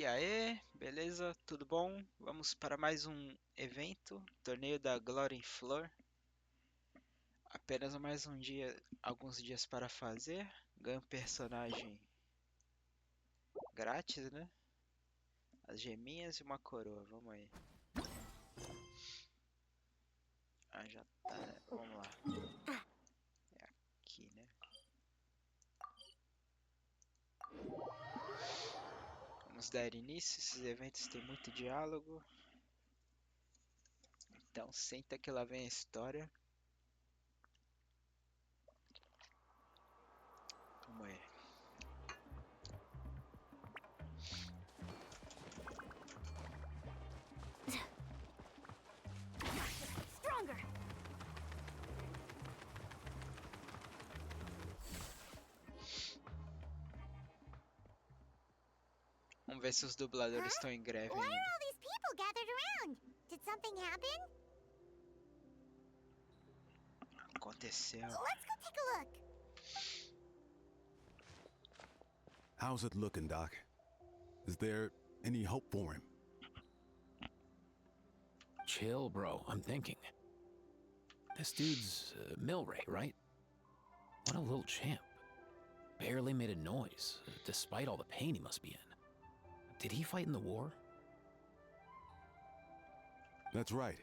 aê, beleza? Tudo bom? Vamos para mais um evento, Torneio da Glória em Flor. Apenas mais um dia, alguns dias para fazer. Ganho um personagem grátis, né? As geminhas e uma coroa, vamos aí. Ah, já tá, né? Vamos lá. É aqui, né? Vamos dar início, esses eventos têm muito diálogo. Então senta que lá vem a história. Vamos aí. Stronger. Vamos ver se os dubladores estão em greve Why are ainda. all these people gathered around? Did something happen? Aconteceu. Let's go take a look. How's it looking, Doc? Is there any hope for him? Chill, bro. I'm thinking. This dude's Milray, right? What a little champ. Barely made a noise, despite all the pain he must be in. Did he fight in the war? That's right.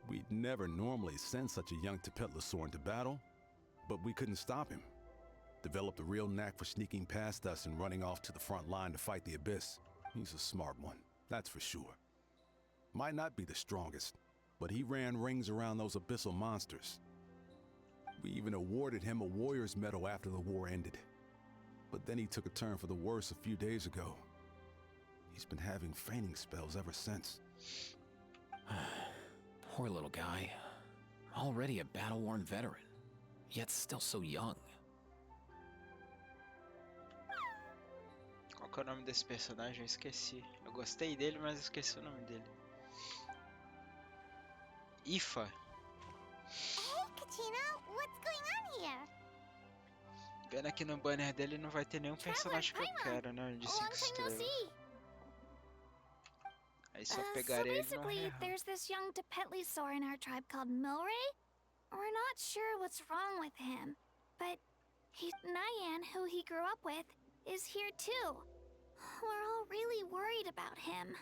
We'd never normally send such a young pt.1 into battle, but we couldn't stop him. Developed a real knack for sneaking past us and running off to the front line to fight the Abyss. He's a smart one, that's for sure. Might not be the strongest, but he ran rings around those abyssal monsters. We even awarded him a Warrior's Medal after the war ended. But then he took a turn for the worse a few days ago. He's been having fainting spells ever since. Poor little guy. Already a battle-worn veteran, yet still so young. Qual que é o nome desse personagem? Eu esqueci. Eu gostei dele, mas esqueci o nome dele. Ifa. Hey, Katina, what's going on here? Vendo aqui no banner dele não vai ter nenhum personagem que eu quero, né? De 5 Long time no estrelas. see. Aí só So pegarei ele no basically, real. there's this young Tepetli in our tribe called Milray. We're not sure what's wrong with him, but Nyan, who he grew up with, is here too. We're all really worried about him.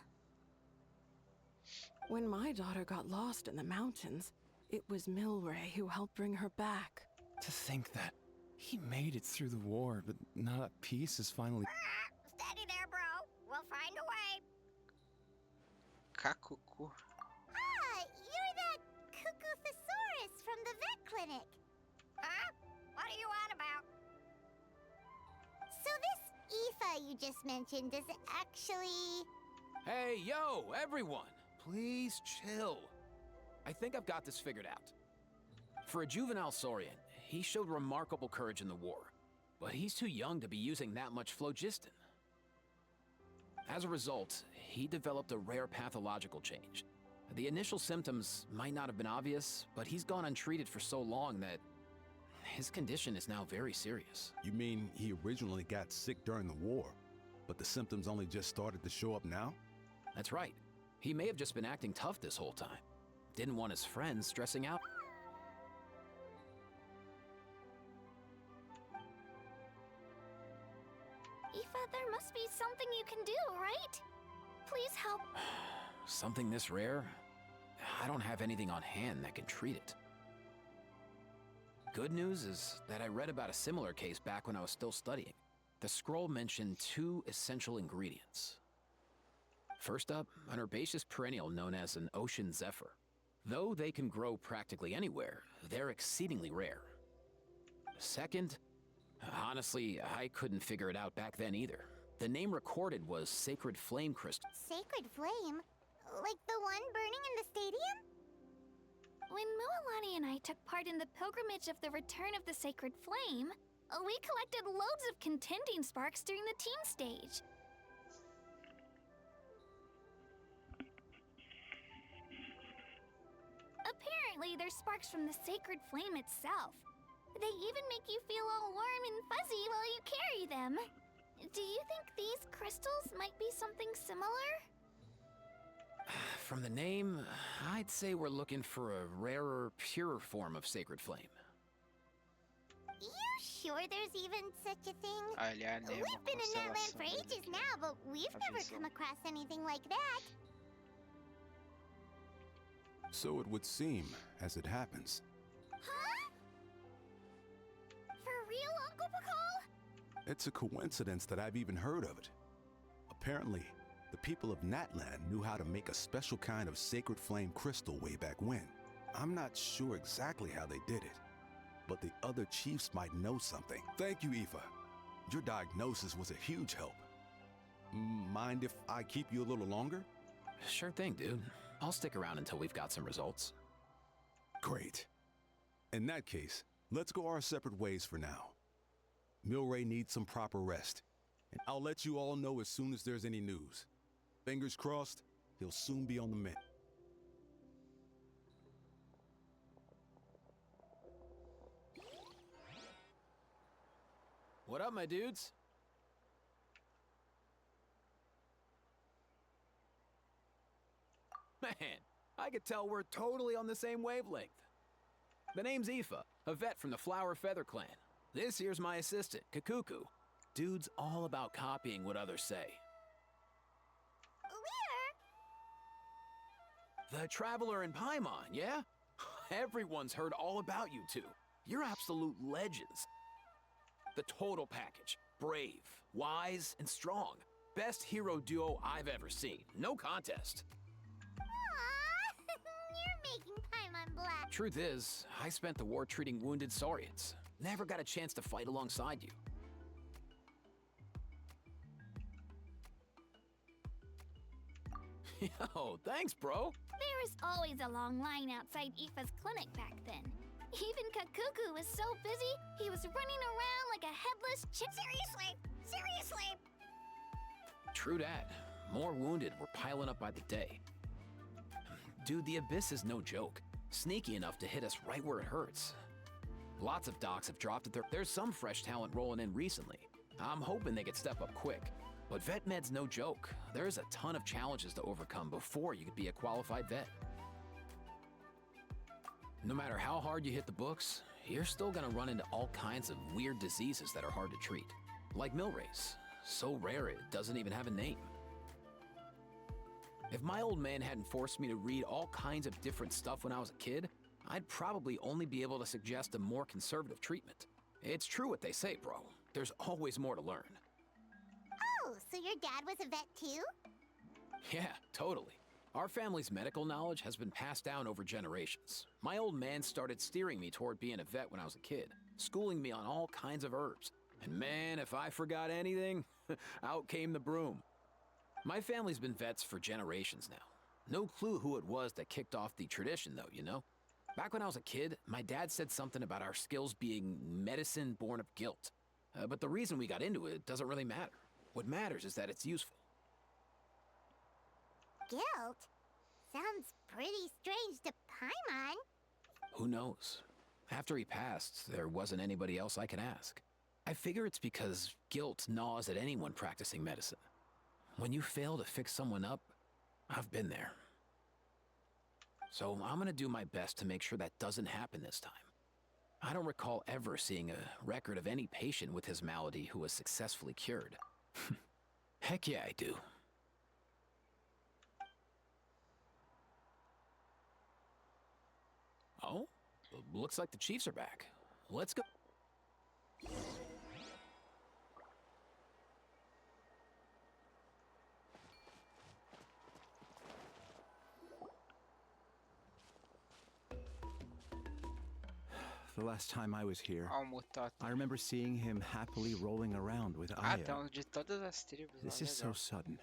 When my daughter got lost in the mountains, it was Milray who helped bring her back. To think that he made it through the war, but now that peace is finally... Steady there, bro. We'll find a way. Kakuku. Ah, you're that cuckoo thesaurus from the vet clinic. Huh? What are you on about? So this Aoife you just mentioned is actually... Hey, yo, everyone! Please chill. I think I've got this figured out. For a juvenile Saurian, he showed remarkable courage in the war, but he's too young to be using that much phlogiston. As a result, he developed a rare pathological change. The initial symptoms might not have been obvious, but he's gone untreated for so long that his condition is now very serious. You mean he originally got sick during the war, but the symptoms only just started to show up now? That's right. He may have just been acting tough this whole time. Didn't want his friends stressing out. Aoife, there must be something you can do, right? Please help. Something this rare? I don't have anything on hand that can treat it. Good news is that I read about a similar case back when I was still studying. The scroll mentioned 2 essential ingredients. First up, an herbaceous perennial known as an ocean zephyr. Though they can grow practically anywhere, they're exceedingly rare. Second, honestly, I couldn't figure it out back then either. The name recorded was Sacred Flame Crystal. Sacred flame? Like the one burning in the stadium? When Mualani and I took part in the pilgrimage of the return of the Sacred Flame, we collected loads of contending sparks during the team stage. Apparently, they're sparks from the Sacred Flame itself. They even make you feel all warm and fuzzy while you carry them. Do you think these crystals might be something similar? From the name, I'd say we're looking for a rarer, purer form of sacred flame. You sure there's even such a thing? Aliás, né, We've been in that land for ages now, but we've never come across anything like that. So it would seem, as it happens. Huh? For real, Uncle Pakal? It's a coincidence that I've even heard of it. Apparently, the people of Natland knew how to make a special kind of sacred flame crystal way back when. I'm not sure exactly how they did it, but the other chiefs might know something. Thank you, Aoife. Your diagnosis was a huge help. Mind if I keep you a little longer? Sure thing, dude. I'll stick around until we've got some results. Great. In that case, let's go our separate ways for now. Milray needs some proper rest, and I'll let you all know as soon as there's any news. Fingers crossed, he'll soon be on the mend. What up, my dudes? Man, I could tell we're totally on the same wavelength. The name's Aoife, a vet from the Flower Feather clan. This here's my assistant, Kakuku. Dude's all about copying what others say. The Traveler in Paimon, yeah? Everyone's heard all about you two. You're absolute legends. The total package. Brave, wise, and strong. Best hero duo I've ever seen. No contest. Aww, you're making Paimon black. Truth is, I spent the war treating wounded Saurians. Never got a chance to fight alongside you. Yo, thanks, bro. There was always a long line outside Aoife's clinic back then. Even Kakuku was so busy, he was running around like a headless chick. Seriously! True that. More wounded were piling up by the day. Dude, the Abyss is no joke. Sneaky enough to hit us right where it hurts. Lots of docs have dropped it. There's some fresh talent rolling in recently. I'm hoping they could step up quick. But vet med's no joke. There's a ton of challenges to overcome before you could be a qualified vet. No matter how hard you hit the books, you're still gonna run into all kinds of weird diseases that are hard to treat. Like Milray's. So rare it doesn't even have a name. If my old man hadn't forced me to read all kinds of different stuff when I was a kid, I'd probably only be able to suggest a more conservative treatment. It's true what they say, bro. There's always more to learn. Oh, so your dad was a vet too? Yeah, totally. Our family's medical knowledge has been passed down over generations. My old man started steering me toward being a vet when I was a kid, schooling me on all kinds of herbs. And man, if I forgot anything, out came the broom. My family's been vets for generations now. No clue who it was that kicked off the tradition though, you know? Back when I was a kid, my dad said something about our skills being medicine born of guilt. But the reason we got into it doesn't really matter. What matters is that it's useful. Guilt? Sounds pretty strange to Paimon. Who knows? After he passed, there wasn't anybody else I could ask. I figure it's because guilt gnaws at anyone practicing medicine. When you fail to fix someone up, I've been there. So I'm gonna do my best to make sure that doesn't happen this time. I don't recall ever seeing a record of any patient with his malady who was successfully cured. Heck yeah, I do. Oh, looks like the Chiefs are back. Let's go. The last time I was here, Ó, o Mutota. I remember seeing him happily rolling around with Ah, Aya. então de todas as tribos. This ó, is so legal. sudden.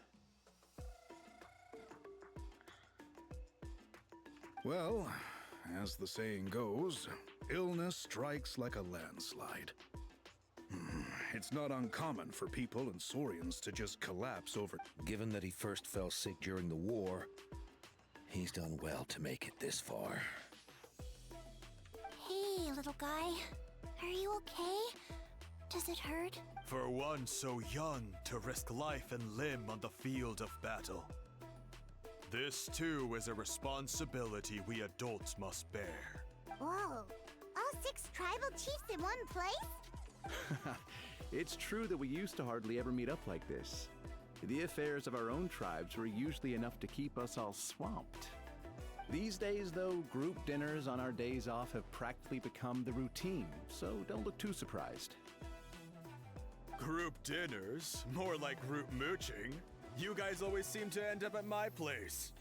Well, as the saying goes, illness strikes like a landslide. It's not uncommon for people and Saurians to just collapse over. Given that he first fell sick during the war, he's done well to make it this far. Hey, little guy. Are you okay? Does it hurt? For one so young to risk life and limb on the field of battle. This too is a responsibility we adults must bear. Whoa, all 6 tribal chiefs in one place? It's true that we used to hardly ever meet up like this. The affairs of our own tribes were usually enough to keep us all swamped. These days, though, group dinners on our days off have practically become the routine, so don't look too surprised. Group dinners? More like group mooching. You guys always seem to end up at my place.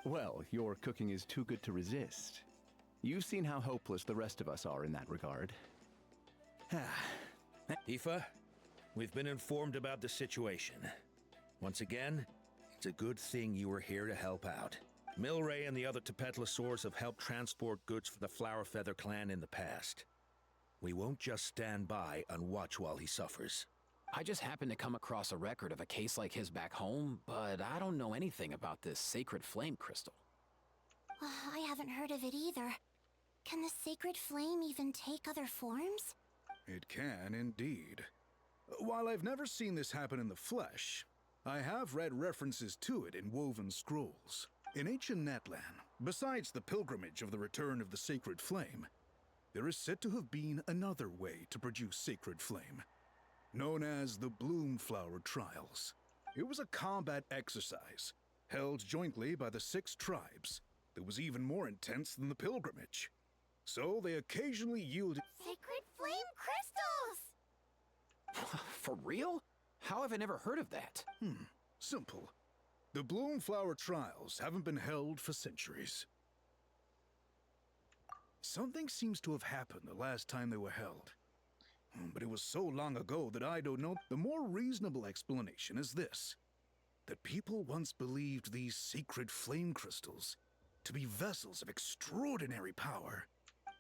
Well, your cooking is too good to resist. You've seen how hopeless the rest of us are in that regard. Aoife, we've been informed about the situation. Once again, it's a good thing you were here to help out. Milray and the other Tepetlosaurs have helped transport goods for the Flower Feather clan in the past. We won't just stand by and watch while he suffers. I just happened to come across a record of a case like his back home, but I don't know anything about this sacred flame crystal. I haven't heard of it either. Can the sacred flame even take other forms? It can indeed. While I've never seen this happen in the flesh, I have read references to it in woven scrolls. In ancient Netland, besides the pilgrimage of the return of the sacred flame, there is said to have been another way to produce sacred flame, known as the Bloomflower Trials. It was a combat exercise, held jointly by the 6 tribes, that was even more intense than the pilgrimage. So they occasionally yielded Sacred flame crystals! For real? How have I never heard of that? Simple. The Bloomflower Trials haven't been held for centuries. Something seems to have happened the last time they were held. But it was so long ago that I don't know. The more reasonable explanation is this: that people once believed these sacred flame crystals to be vessels of extraordinary power.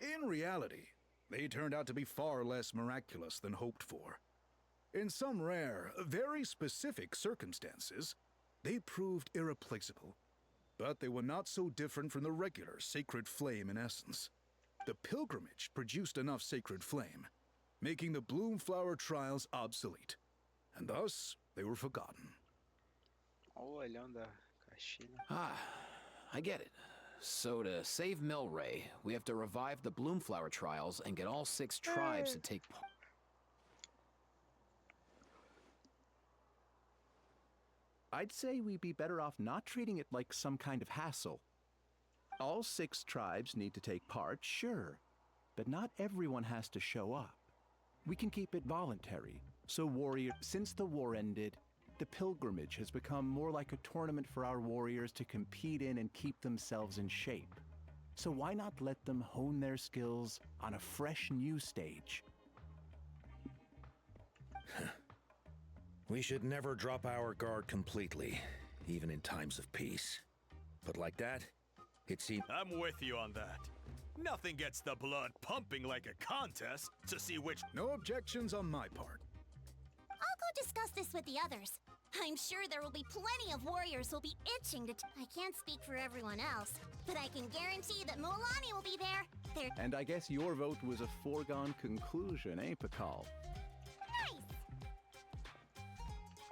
In reality, they turned out to be far less miraculous than hoped for. In some rare, very specific circumstances, they proved irreplaceable. But they were not so different from the regular sacred flame in essence. The pilgrimage produced enough sacred flame, making the Bloomflower Trials obsolete, and thus they were forgotten. Olha o olhão da caixinha. I get it. So to save Milray, we have to revive the Bloomflower Trials and get all 6 tribes to take part. I'd say we'd be better off not treating it like some kind of hassle. All 6 tribes need to take part, sure, but not everyone has to show up. We can keep it voluntary, so since the war ended, the pilgrimage has become more like a tournament for our warriors to compete in and keep themselves in shape. So why not let them hone their skills on a fresh new stage? We should never drop our guard completely, even in times of peace. But like that, it seems... I'm with you on that. Nothing gets the blood pumping like a contest to see which... No objections on my part. I'll go discuss this with the others. I'm sure there will be plenty of warriors who'll be itching to... I can't speak for everyone else, but I can guarantee that Mualani will be there. And I guess your vote was a foregone conclusion, eh, Pakal?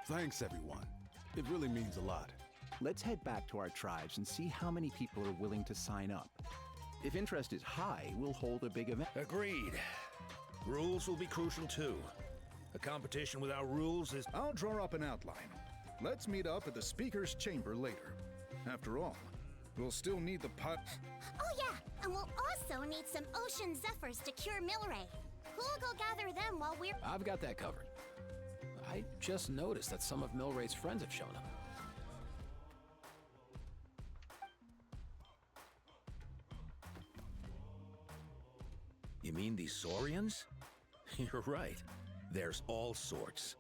Thanks, everyone. It really means a lot. Let's head back to our tribes and see how many people are willing to sign up. If interest is high, we'll hold a big event. Agreed. Rules will be crucial too. A competition without rules is... I'll draw up an outline. Let's meet up at the speaker's chamber later. After all, we'll still need the pot... Oh yeah, and we'll also need some ocean zephyrs to cure Milray. Who'll go gather them while we're... I've got that covered. I just noticed that some of Milray's friends have shown up. You mean these Saurians? You're right. There's all sorts.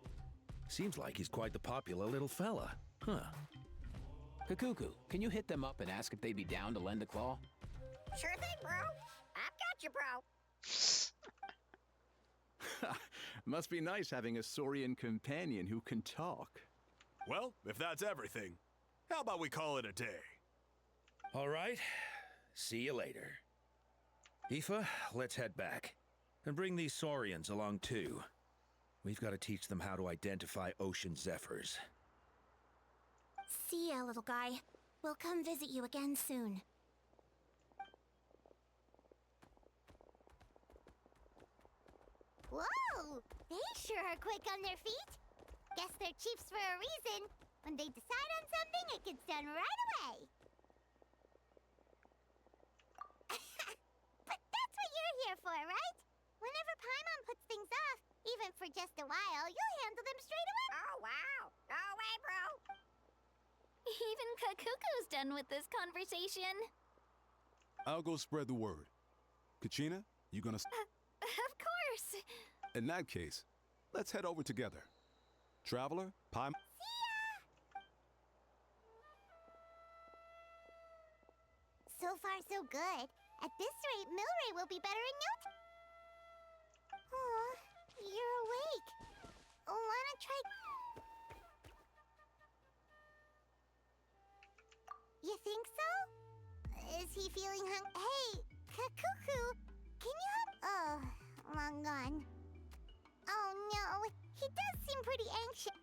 Seems like he's quite the popular little fella. Huh. Kakuku, can you hit them up and ask if they'd be down to lend a claw? Sure thing, bro. I've got you, bro. Must be nice having a Saurian companion who can talk. Well, if that's everything, how about we call it a day? All right. See you later. Aoife, let's head back. And bring these Saurians along too. We've got to teach them how to identify ocean zephyrs. See ya, little guy. We'll come visit you again soon. Whoa! They sure are quick on their feet. Guess they're chiefs for a reason. When they decide on something, it gets done right away. But that's what you're here for, right? Whenever Paimon puts things off, even for just a while, you'll handle them straight away. Oh, wow. Go away, bro. Even Kakuku's done with this conversation. I'll go spread the word. Kachina, you gonna... Of course. In that case, let's head over together. Traveler, Paimon... So far, so good. At this rate, Milray will be better in no time. Aw, you're awake. Wanna try... You think so? Is he feeling Hey, Kakuku, can you help? Oh, long gone. Oh no, he does seem pretty anxious.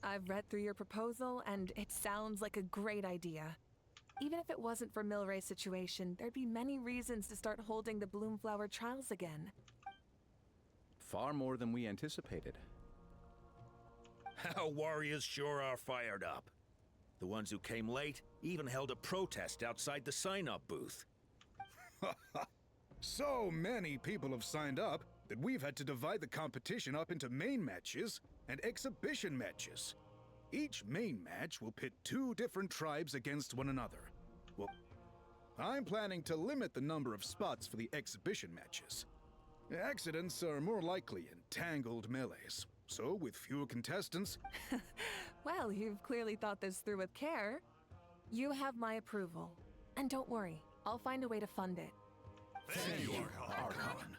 I've read through your proposal, and it sounds like a great idea. Even if it wasn't for Milray's situation, there'd be many reasons to start holding the Bloomflower trials again. Far more than we anticipated. Our warriors sure are fired up. The ones who came late even held a protest outside the sign-up booth. So many people have signed up that we've had to divide the competition up into main matches and exhibition matches. Each main match will pit 2 different tribes against one another. Well, I'm planning to limit the number of spots for the exhibition matches. Accidents are more likely in tangled melees, so with fewer contestants... Well, you've clearly thought this through with care. You have my approval. And don't worry, I'll find a way to fund it. Thank you, Archon.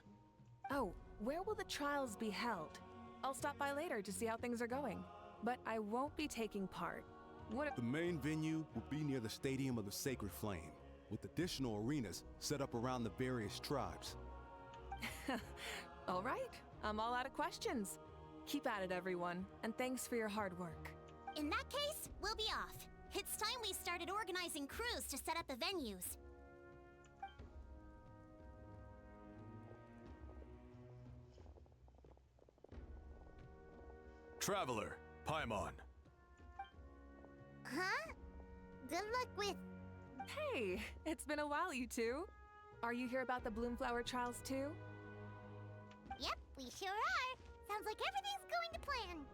Oh, where will the trials be held? I'll stop by later to see how things are going. But I won't be taking part. What if... The main venue will be near the Stadium of the Sacred Flame, with additional arenas set up around the various tribes. All right, I'm all out of questions. Keep at it, everyone, and thanks for your hard work. In that case, we'll be off. It's time we started organizing crews to set up the venues. Traveler, Paimon. Huh? Good luck with... Hey, it's been a while, you two. Are you here about the Bloomflower trials too? Yep, we sure are. Sounds like everything's going to plan.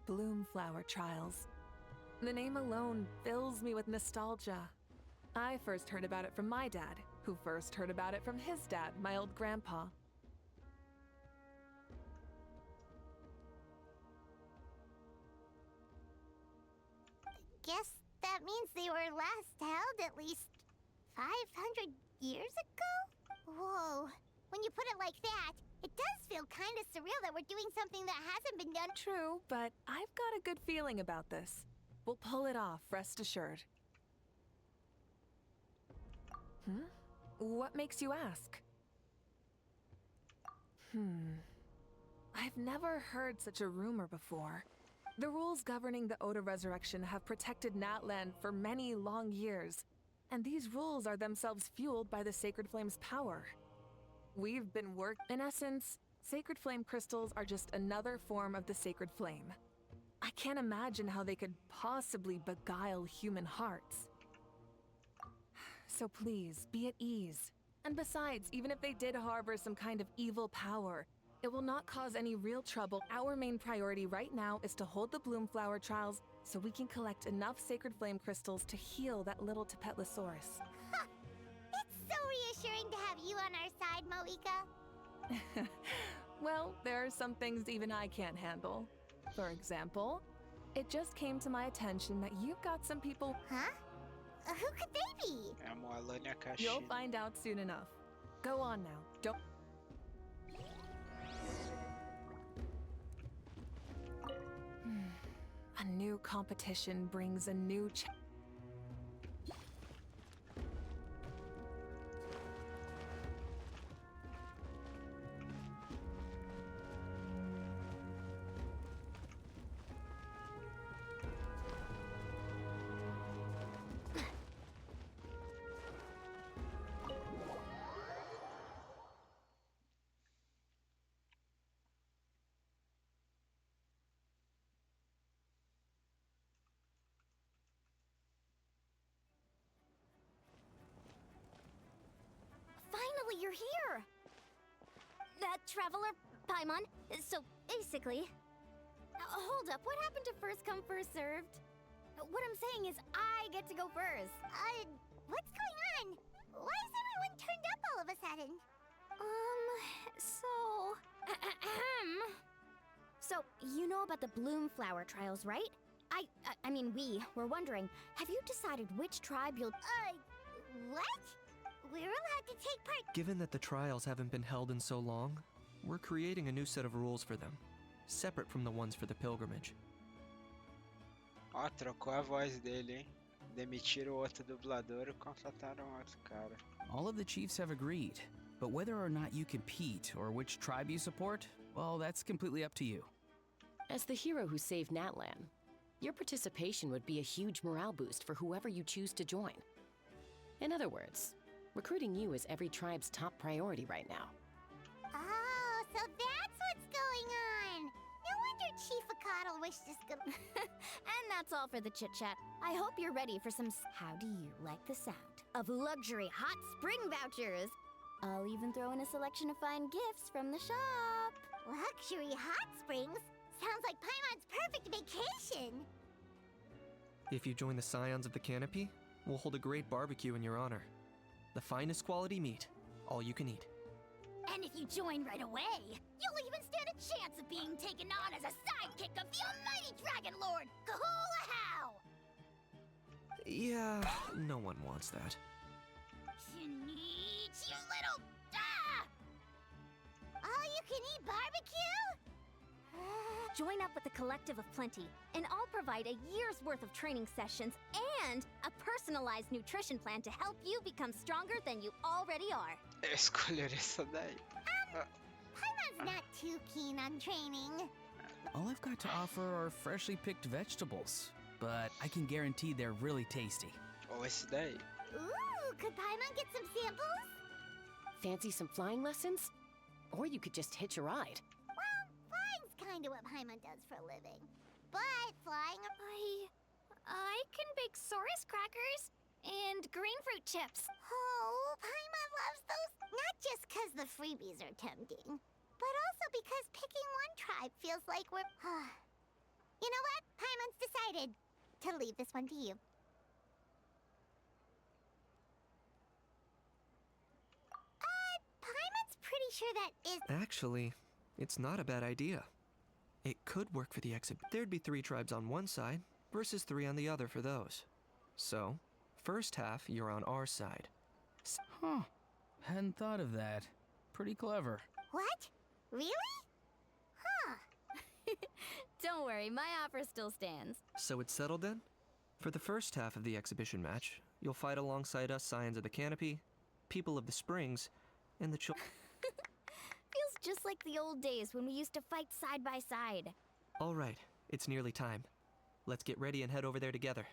Bloomflower trials. The name alone fills me with nostalgia. I first heard about it from my dad, who first heard about it from his dad, my old grandpa. Guess that means they were last held at least 500 years ago? Whoa. When you put it like that, it does feel kind of surreal that we're doing something that hasn't been done. True, but I've got a good feeling about this. We'll pull it off, rest assured. What makes you ask? I've never heard such a rumor before. The rules governing the Oda Resurrection have protected Natlan for many long years, and these rules are themselves fueled by the Sacred Flame's power. We've been In essence, Sacred Flame crystals are just another form of the Sacred Flame. I can't imagine how they could possibly beguile human hearts. So please, be at ease. And besides, even if they did harbor some kind of evil power, it will not cause any real trouble. Our main priority right now is to hold the Bloomflower trials so we can collect enough Sacred Flame crystals to heal that little Tepetlosaurus. It's so reassuring to have you on our side, Moika. Well, there are some things even I can't handle. For example, it just came to my attention that you've got some people... Huh? Who could they be? You'll find out soon enough. Go on now. Don't... A new competition brings a new Finally, you're here! Traveler, Paimon. So, basically... hold up, what happened to first come, first served? What I'm saying is, I get to go first. What's going on? Why is everyone turned up all of a sudden? So, you know about the Bloomflower trials, right? I mean, we were wondering, have you decided which tribe you'll... What? We're allowed to take part... Given that the trials haven't been held in so long, we're creating a new set of rules for them, separate from the ones for the pilgrimage. Ó, trocou a voz dele, hein? Demitiram o outro dublador e contrataram outro cara. All of the chiefs have agreed, but whether or not you compete or which tribe you support, well, that's completely up to you. As the hero who saved Natlan, your participation would be a huge morale boost for whoever you choose to join. In other words, recruiting you is every tribe's top priority right now. Oh, so that's what's going on. No wonder Chief Akatl wished us good. And that's all for the chit-chat. I hope you're ready for some how do you like the sound of luxury hot spring vouchers. I'll even throw in a selection of fine gifts from the shop. Luxury hot springs? Sounds like Paimon's perfect vacation. If you join the Scions of the Canopy, we'll hold a great barbecue in your honor. The finest quality meat, all you can eat. And if you join right away, you'll even stand a chance of being taken on as a sidekick of the almighty Dragon Lord, Kahula-How! Yeah, no one wants that. You little... Ah! All-you-can-eat barbecue? Join up with the Collective of Plenty, and I'll provide a year's worth of training sessions and a personalized nutrition plan to help you become stronger than you already are. Escolher essa daí. Paimon's not too keen on training. All I've got to offer are freshly picked vegetables, but I can guarantee they're really tasty. Ou esse daí. Ooh, could Paimon get some samples? Fancy some flying lessons? Or you could just hitch a ride. Well, flying's kind of what Paimon does for a living. But flying... I can bake Saurus crackers and green fruit chips. Oh, Paimon loves those. Not just because the freebies are tempting, but also because picking one tribe feels like we're... You know what? Paimon's decided to leave this one to you. Paimon's pretty sure that is... Actually, it's not a bad idea. It could work for the exhibit. There'd be 3 tribes on one side versus 3 on the other for those. So, first half, you're on our side. Huh. Hadn't thought of that. Pretty clever. What? Really? Huh. Don't worry, my offer still stands. So it's settled then? For the first half of the exhibition match, you'll fight alongside us Scions of the Canopy, People of the Springs, and the children. Feels just like the old days when we used to fight side by side. All right, it's nearly time. Let's get ready and head over there together.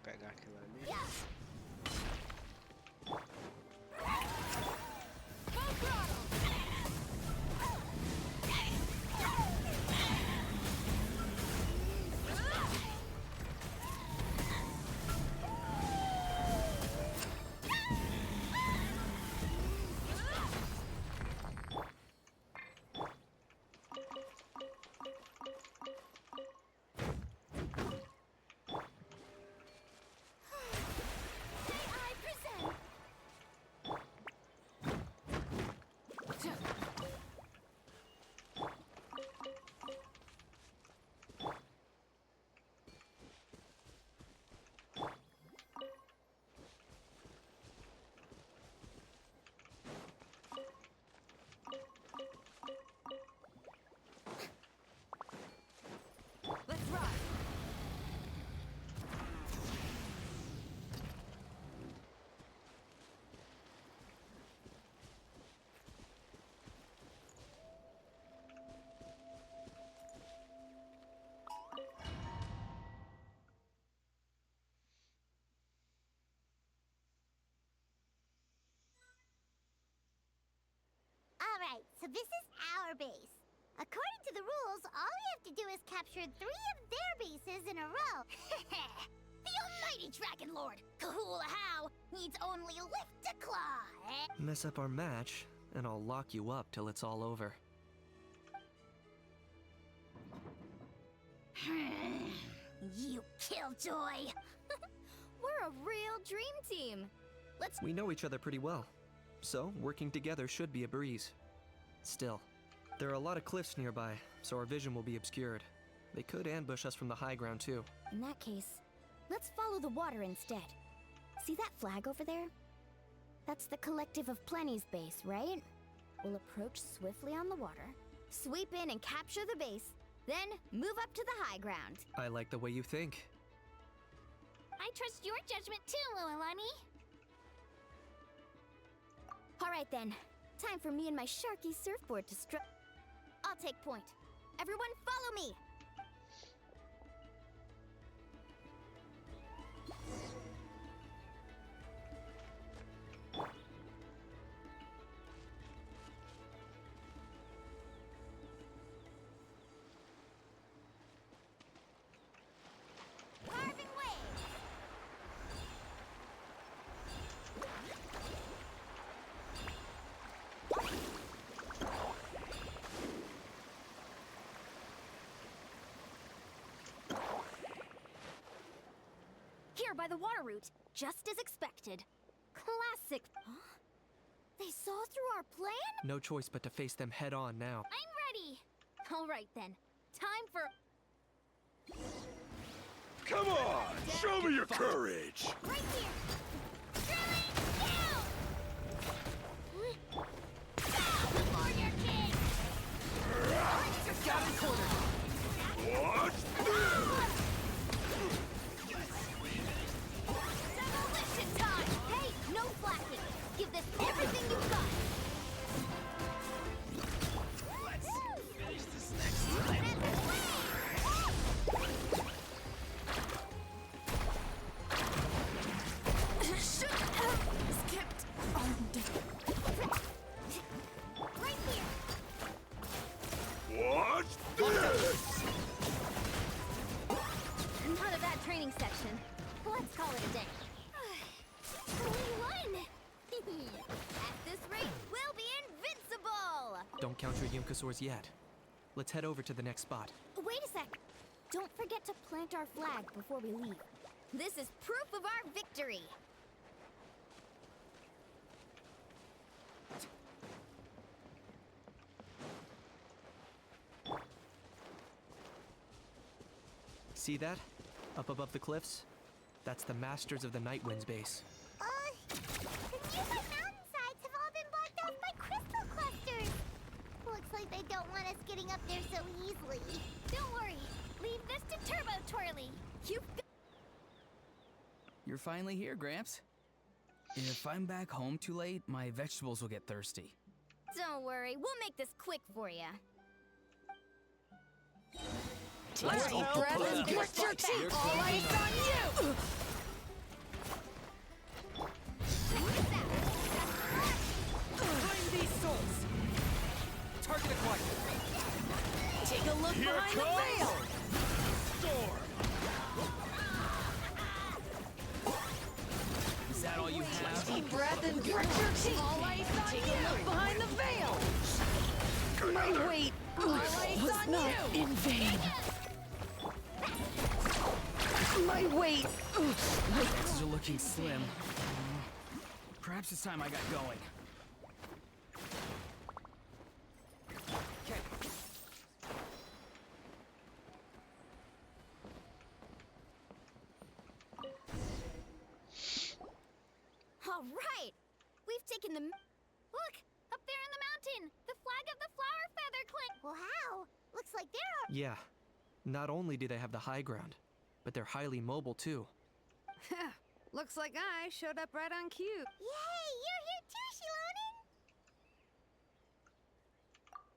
Pegar aquilo ali. Alright, so this is our base. According to the rules, all we have to do is capture 3 of their bases in a row. The almighty Dragon Lord, Kahula How, needs only lift to claw, eh? Mess up our match, and I'll lock you up till it's all over. You killjoy! We're a real dream team. We know each other pretty well, so working together should be a breeze. Still, there are a lot of cliffs nearby, so our vision will be obscured. They could ambush us from the high ground too. In that case, let's follow the water instead. See that flag over there? That's the Collective of Plenty's base, right? We'll approach swiftly on the water, sweep in and capture the base, then move up to the high ground. I like the way you think. I trust your judgment too, Lualani. Alright then, time for me and my Sharky surfboard to I'll take point. Everyone follow me! Carving waves! Here by the water route, just as expected. Classic. Huh? They saw through our plan? No choice but to face them head on now. I'm ready! Alright then, time for... Come on! Show me your courage! Right here! Drilling down! Warrior King! Got him cornered! Watch this! Demolition time! Hey, no flacking! Give this everything you've got! Let's finish this next time! Should have skipped right here! Watch this! Not a bad training section. Let's call it a day. We won! At this rate, we'll be invincible! Don't count your Yimkasaurs yet. Let's head over to the next spot. Wait a sec. Don't forget to plant our flag before we leave. This is proof of our victory. See that? Up above the cliffs? That's the Masters of the Night Wind's base. The nearby mountainsides have all been blocked off by crystal clusters. Looks like they don't want us getting up there so easily. Don't worry. Leave this to Turbo Twirly. You're finally here, Gramps. If I'm back home too late, my vegetables will get thirsty. Don't worry. We'll make this quick for you. Let's deep breath and grit your teeth. All eyes on you! Find these souls! Target acquired. Take a look Here behind the comes veil! Storm! Is that all you have? Deep breath and grit your teeth. All eyes on Take you! a look behind the veil. My weight was not in vain. My weight. Things are looking slim. Perhaps it's time I got going. Okay. All right! We've taken the... Look! Up there in the mountain! The flag of the Flower Feather Clan! Wow! Looks like they're... Yeah. Not only do they have the high ground, but they're highly mobile too. Looks like I showed up right on cue. Yay! You're here too, Shilonen!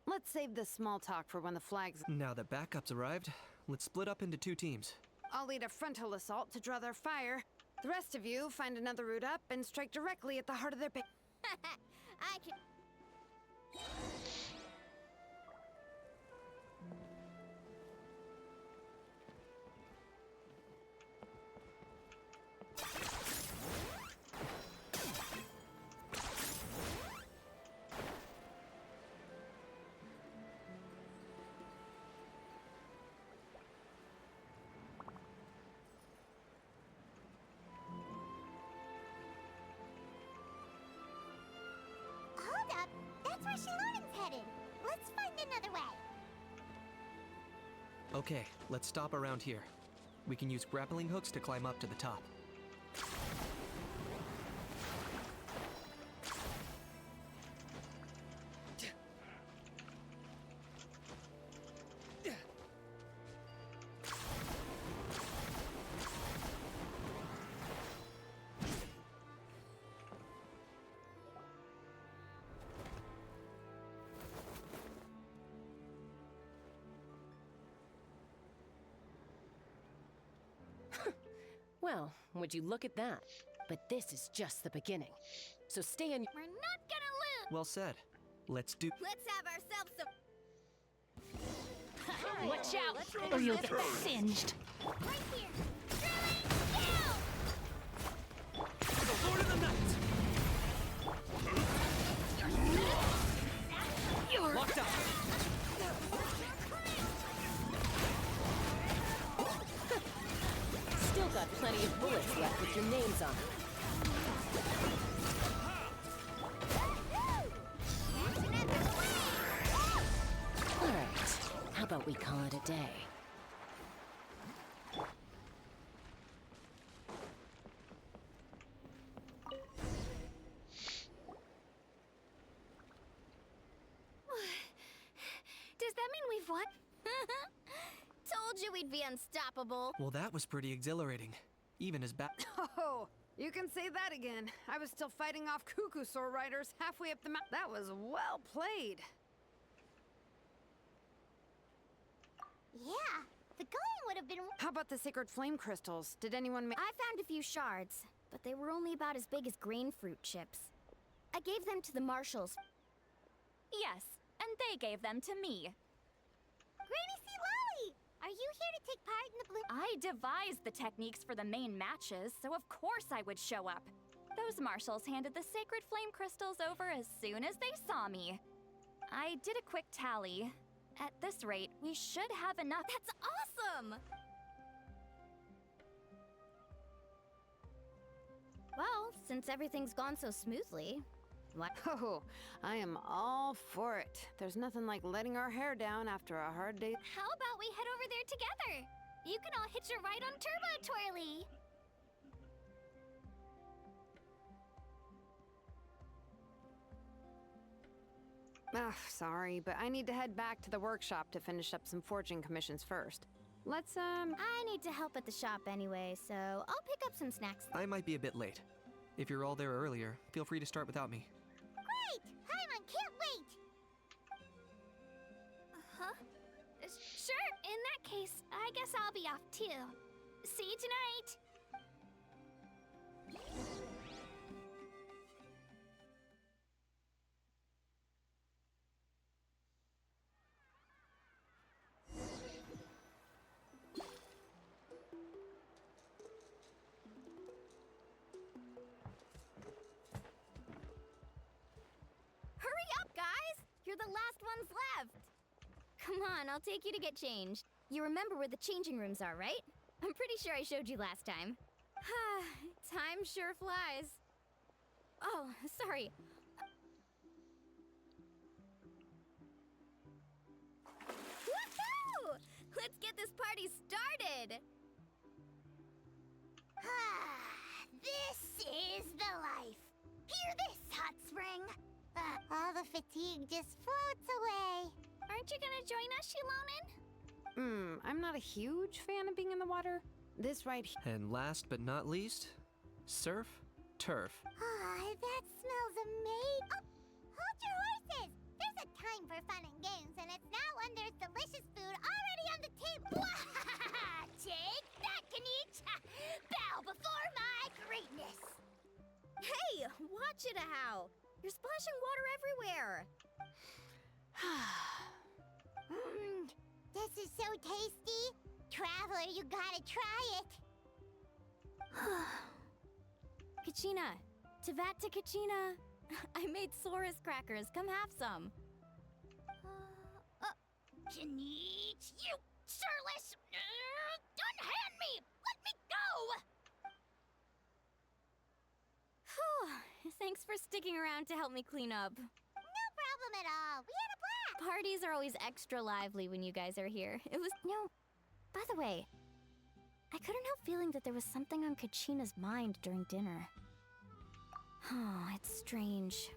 Let's save this small talk for when the flags... Now that backup's arrived, let's split up into 2 teams. I'll lead a frontal assault to draw their fire. The rest of you find another route up and strike directly at the heart of their base. I can... Hold up! That's where Shilonen's headed. Let's find another way. Okay, let's stop around here. We can use grappling hooks to climb up to the top. Well, would you look at that? But this is just the beginning. So stay in. We're not gonna lose! Well said. Let's do. Let's have ourselves some. Watch out, or you'll get singed. Right here! The Lord of the Night! You're Locked up! Still got plenty of bullets left with your names on them. Alright, how about we call it a day? Does that mean we've won? Told you we'd be unstoppable. Well, that was pretty exhilarating. Even as bad. Oh, you can say that again. I was still fighting off cuckoo sword riders halfway up the mountain. That was well played. Yeah, the going would have been. How about the sacred flame crystals? Did anyone make? I found a few shards, but they were only about as big as grain fruit chips. I gave them to the marshals. Yes, and they gave them to me. Granny C. Lolly! Are you here to take part in the blue? I devised the techniques for the main matches, so of course I would show up. Those marshals handed the sacred flame crystals over as soon as they saw me. I did a quick tally. At this rate, we should have enough. That's awesome! Well, since everything's gone so smoothly, what? Oh, I am all for it. There's nothing like letting our hair down after a hard day. How about we head over there together? You can all hitch a ride on Turbo Twirly. Ugh, sorry, but I need to head back to the workshop to finish up some forging commissions first. Let's, I need to help at the shop anyway, so I'll pick up some snacks. I might be a bit late. If you're all there earlier, feel free to start without me. Great! Paimon can't wait! Huh? Sure, in that case, I guess I'll be off too. See you tonight! Hurry up, guys! You're the last ones left! Come on, I'll take you to get changed. You remember where the changing rooms are, right? I'm pretty sure I showed you last time. Time sure flies. Oh, sorry. Woohoo! Let's get this party started! This is the life. Hear this, hot spring. All the fatigue just floats away. Aren't you gonna join us, Shilonen? I'm not a huge fan of being in the water. This right here. And last but not least, surf, turf. That smells amazing. Oh, hold your horses. There's a time for fun and games, and it's now when there's delicious food already on the table. Take that, Kanich. Bow before my greatness. Hey, watch it, how? You're splashing water everywhere. This is so tasty. Traveler, you gotta try it. Kachina, Tevat to Kachina. I made Sora's crackers. Come have some. Janich, you sirless! Unhand me! Let me go! Whew. Thanks for sticking around to help me clean up. No problem at all. We had a blast. Parties are always extra lively when you guys are here. It was no. By the way, I couldn't help feeling that there was something on Kachina's mind during dinner. Oh, it's strange.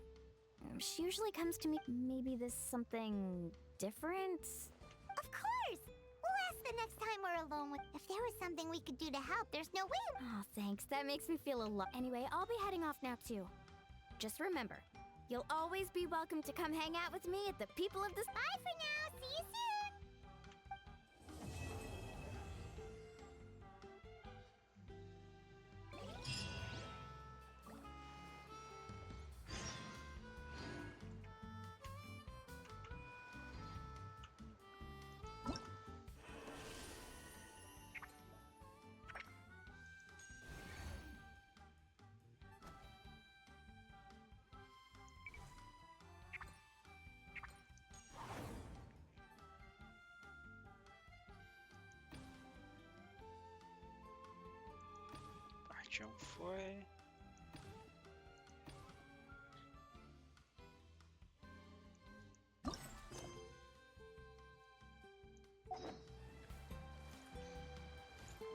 She usually comes to me. Maybe this something different? Of course! We'll ask the next time we're alone with. If there was something we could do to help, there's no way. Oh, thanks. That makes me feel a lot. Anyway, I'll be heading off now too. Just remember, you'll always be welcome to come hang out with me at the People of the. Bye for now. See you soon. Parte 1 foi.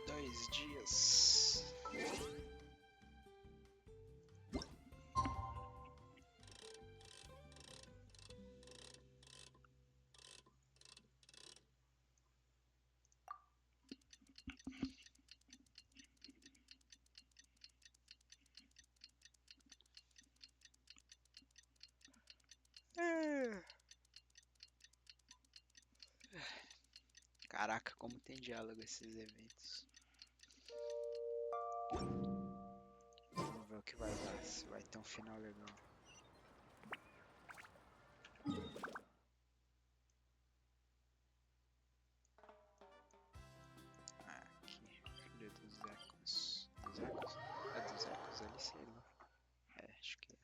Dois dias. Caraca, como tem diálogo esses eventos. Vamos ver o que vai dar, se vai ter um final legal. Aqui, filha dos ecos. Dos ecos? É dos ecos ali, sei lá. É, acho que é.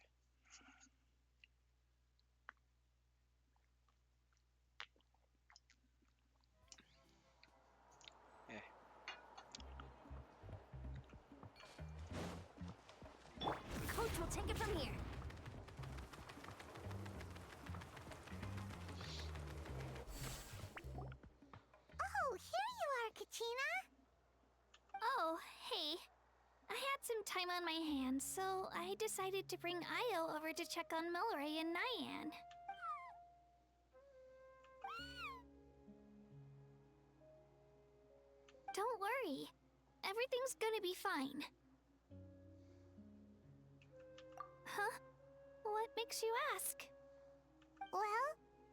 Coach will take it from here. Oh, here you are, Kachina. Oh, hey. I had some time on my hands, so I decided to bring Io over to check on Milray and Nyan. Don't worry. Everything's gonna be fine. Huh? What makes you ask? Well,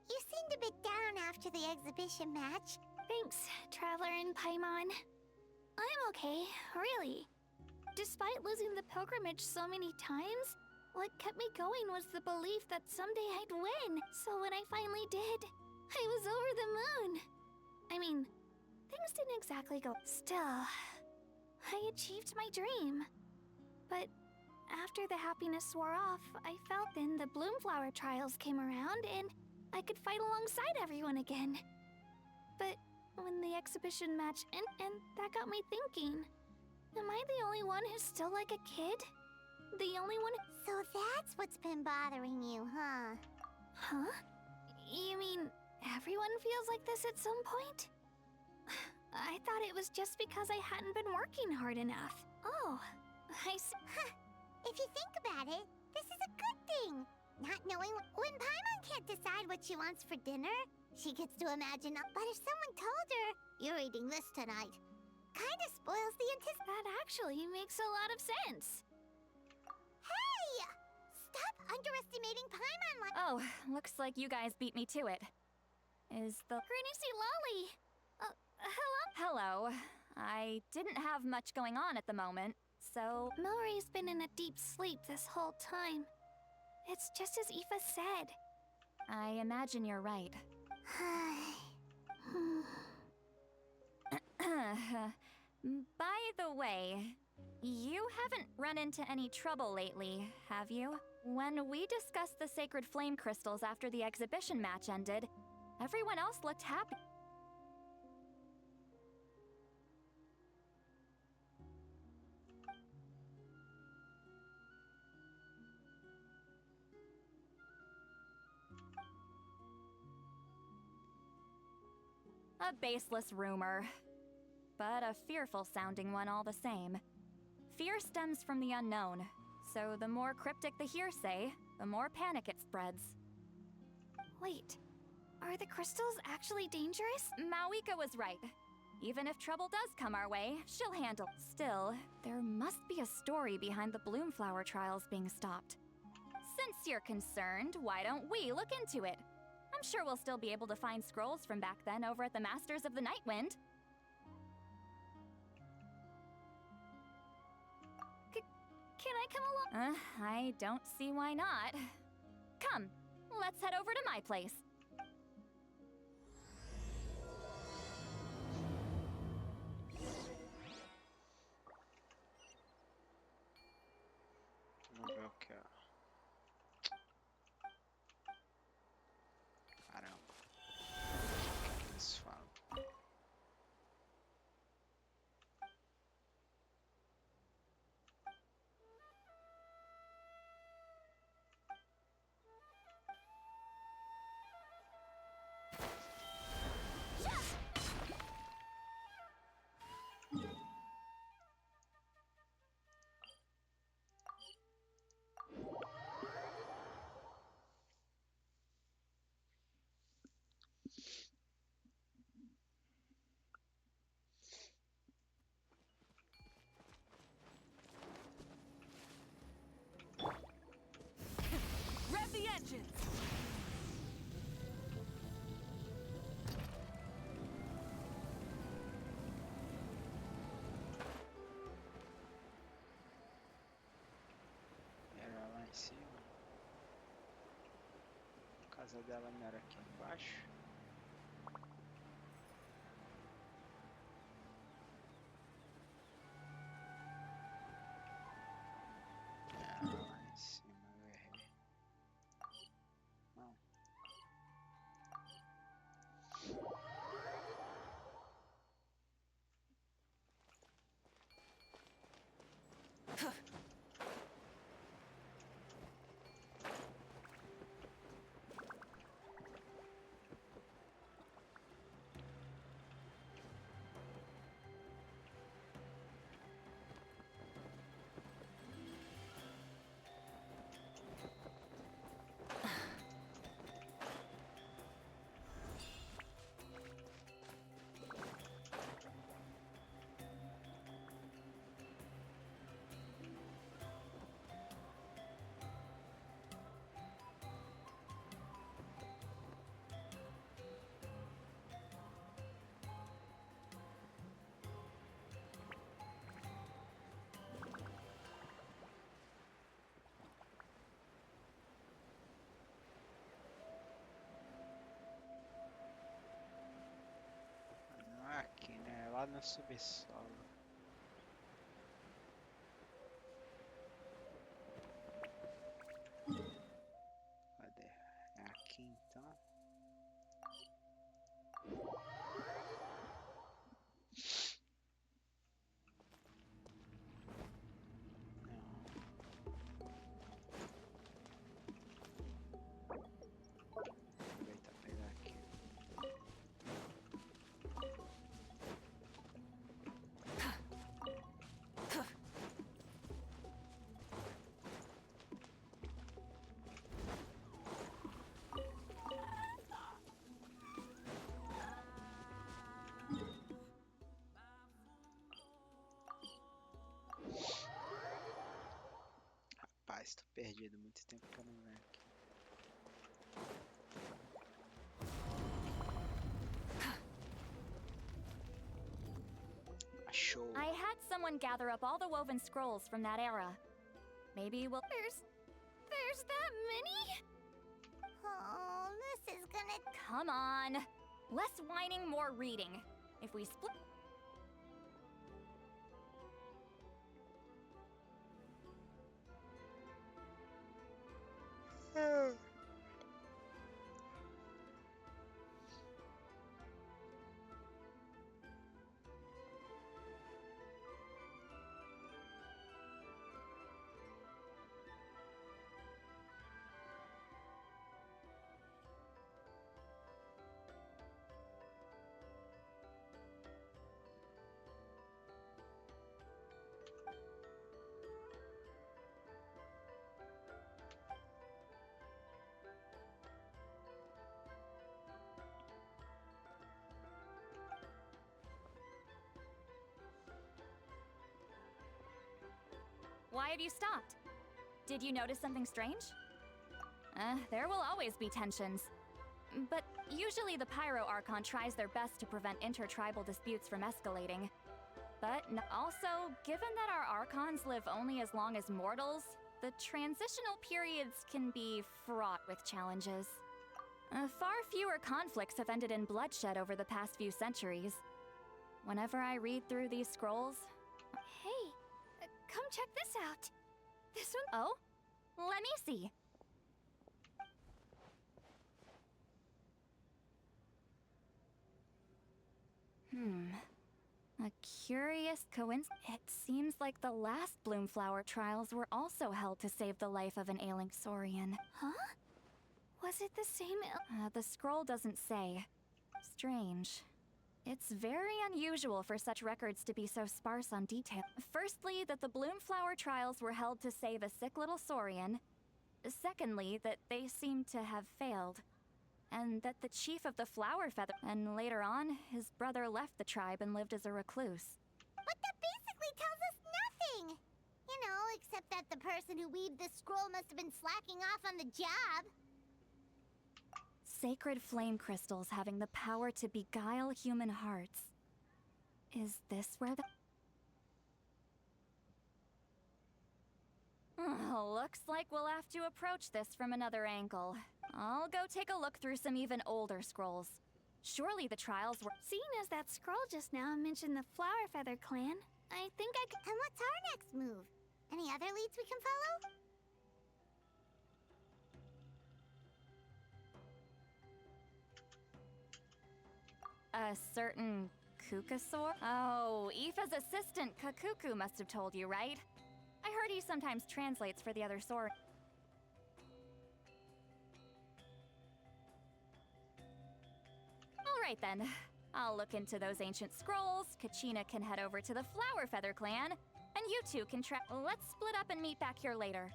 you seemed a bit down after the exhibition match. Thanks, Traveler and Paimon. I'm okay, really. Despite losing the pilgrimage so many times, what kept me going was the belief that someday I'd win. So when I finally did, I was over the moon. I mean, things didn't exactly go. Still, I achieved my dream. But after the happiness wore off, I felt then the Bloomflower trials came around and I could fight alongside everyone again. But when the exhibition match ended, and that got me thinking, am I the only one who's still like a kid? The only one. So that's what's been bothering you, huh? Huh? You mean everyone feels like this at some point? I thought it was just because I hadn't been working hard enough. Oh, I see. Huh. If you think about it, this is a good thing. Not knowing when Paimon can't decide what she wants for dinner, she gets to imagine. But if someone told her, "You're eating this tonight," kind of spoils the anticipation. That actually makes a lot of sense. Hey! Stop underestimating Paimon like. Oh, looks like you guys beat me to it. Is the Granny C. Lolly! Hello? Hello. I didn't have much going on at the moment, so Milray's been in a deep sleep this whole time. It's just as Aoife said. I imagine you're right. By the way, you haven't run into any trouble lately, have you? When we discussed the sacred flame crystals after the exhibition match ended, everyone else looked happy. A baseless rumor, but a fearful-sounding one all the same. Fear stems from the unknown, so the more cryptic the hearsay, the more panic it spreads. Wait, are the crystals actually dangerous? Mawika was right. Even if trouble does come our way, she'll handle. Still, there must be a story behind the Bloomflower trials being stopped. Since you're concerned, why don't we look into it? I'm sure we'll still be able to find scrolls from back then over at the Masters of the Nightwind. Can I come along? I don't see why not. Come, let's head over to my place. Vamos ver o que é. Caramba. O que eles falam? Rev the engines! Era lá em cima. A casa dela não era aqui embaixo. Era lá em cima, eu errei. Não. Não é aqui, né? É lá no subsolo. Cadê? É aqui então. Aproveitar pegar aqui. Rapaz, tô perdido. Muito tempo que eu não venho aqui. Achou. I had someone gather up all the woven scrolls from that era. Maybe we'll... There's that many? Oh, this is gonna... Come on. Less whining, more reading. If we split... Why have you stopped? Did you notice something strange? There will always be tensions. But usually the Pyro Archon tries their best to prevent intertribal disputes from escalating. But also, given that our Archons live only as long as mortals, the transitional periods can be fraught with challenges. Far fewer conflicts have ended in bloodshed over the past few centuries. Whenever I read through these scrolls... Hey, come check this out. This one... Oh? Let me see. A curious coincidence. It seems like the last Bloomflower trials were also held to save the life of an ailing Saurian. Huh? Was it the same The scroll doesn't say. Strange. It's very unusual for such records to be so sparse on detail. Firstly, that the Bloomflower trials were held to save a sick little Saurian. Secondly, that they seem to have failed. And that the chief of the Flower Feather... And later on, his brother left the tribe and lived as a recluse. But that basically tells us nothing! You know, except that the person who weaved this scroll must have been slacking off on the job. Sacred flame crystals having the power to beguile human hearts. Is this where the... Looks like we'll have to approach this from another angle. I'll go take a look through some even older scrolls. Surely the trials were... Seeing as that scroll just now mentioned the Flower Feather clan, I think I could... And what's our next move? Any other leads we can follow? A certain Kukasaur? Oh, Aoife's assistant, Kakuku, must have told you, right? I heard he sometimes translates for the other Saur. Alright then. I'll look into those ancient scrolls, Kachina can head over to the Flower Feather clan, and you two can Let's split up and meet back here later.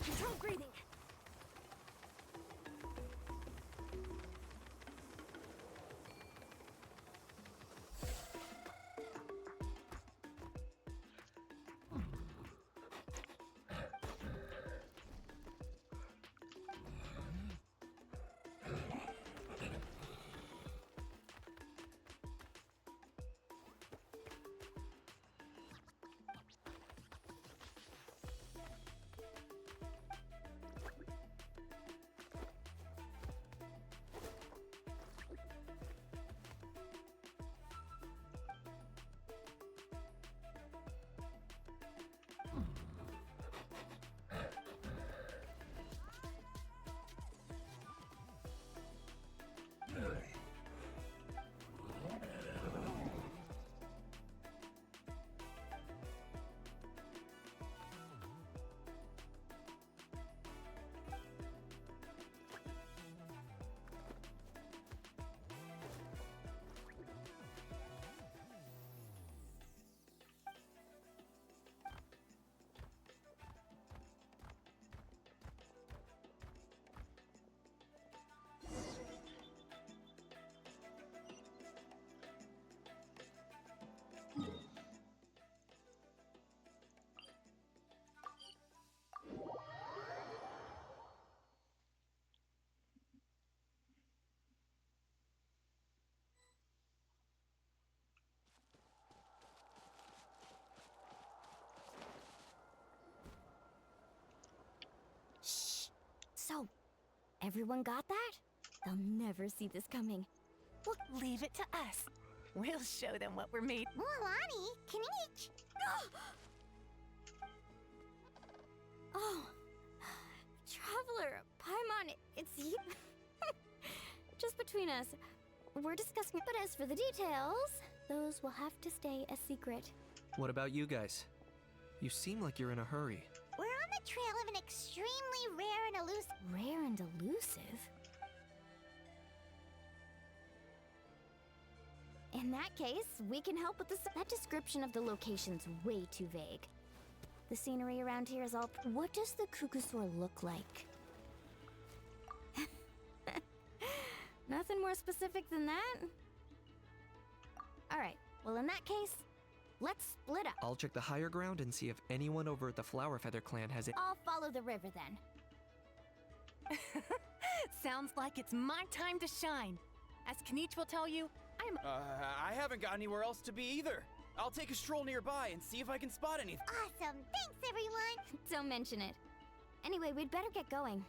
Control breathing. So, everyone got that? They'll never see this coming. Well, leave it to us. We'll show them what we're made. Mualani, Kinich. Oh, Traveler, Paimon, it's you. Just between us, we're discussing it. But as for the details, those will have to stay a secret. What about you guys? You seem like you're in a hurry. We're on the trail of an extremely rare and elusive. Rare and elusive? In that case, we can help with this. That description of the location's way too vague. The scenery around here is all. What does the Kukusaur look like? Nothing more specific than that? Alright, well, in that case, let's split up. I'll check the higher ground and see if anyone over at the Flower Feather clan has it. I'll follow the river then. Sounds like it's my time to shine. As Kinich will tell you, I haven't got anywhere else to be either. I'll take a stroll nearby and see if I can spot anything. Awesome. Thanks, everyone. Don't mention it. Anyway, we'd better get going.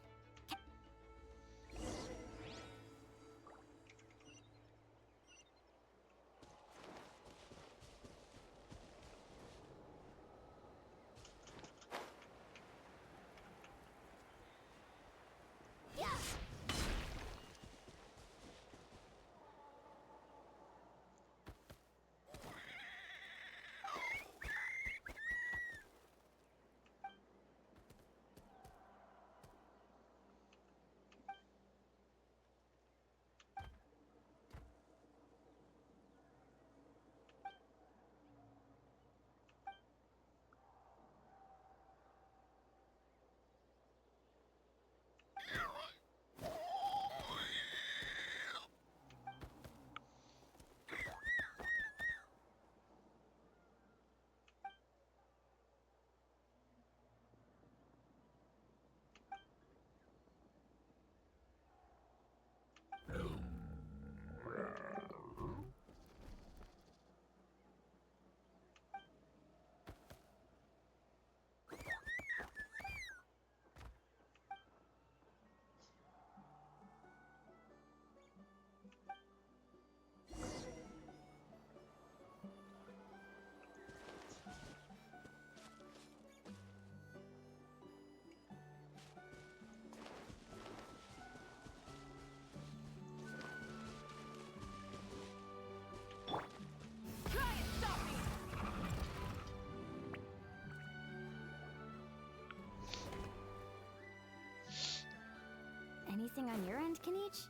Anything on your end, Kinich?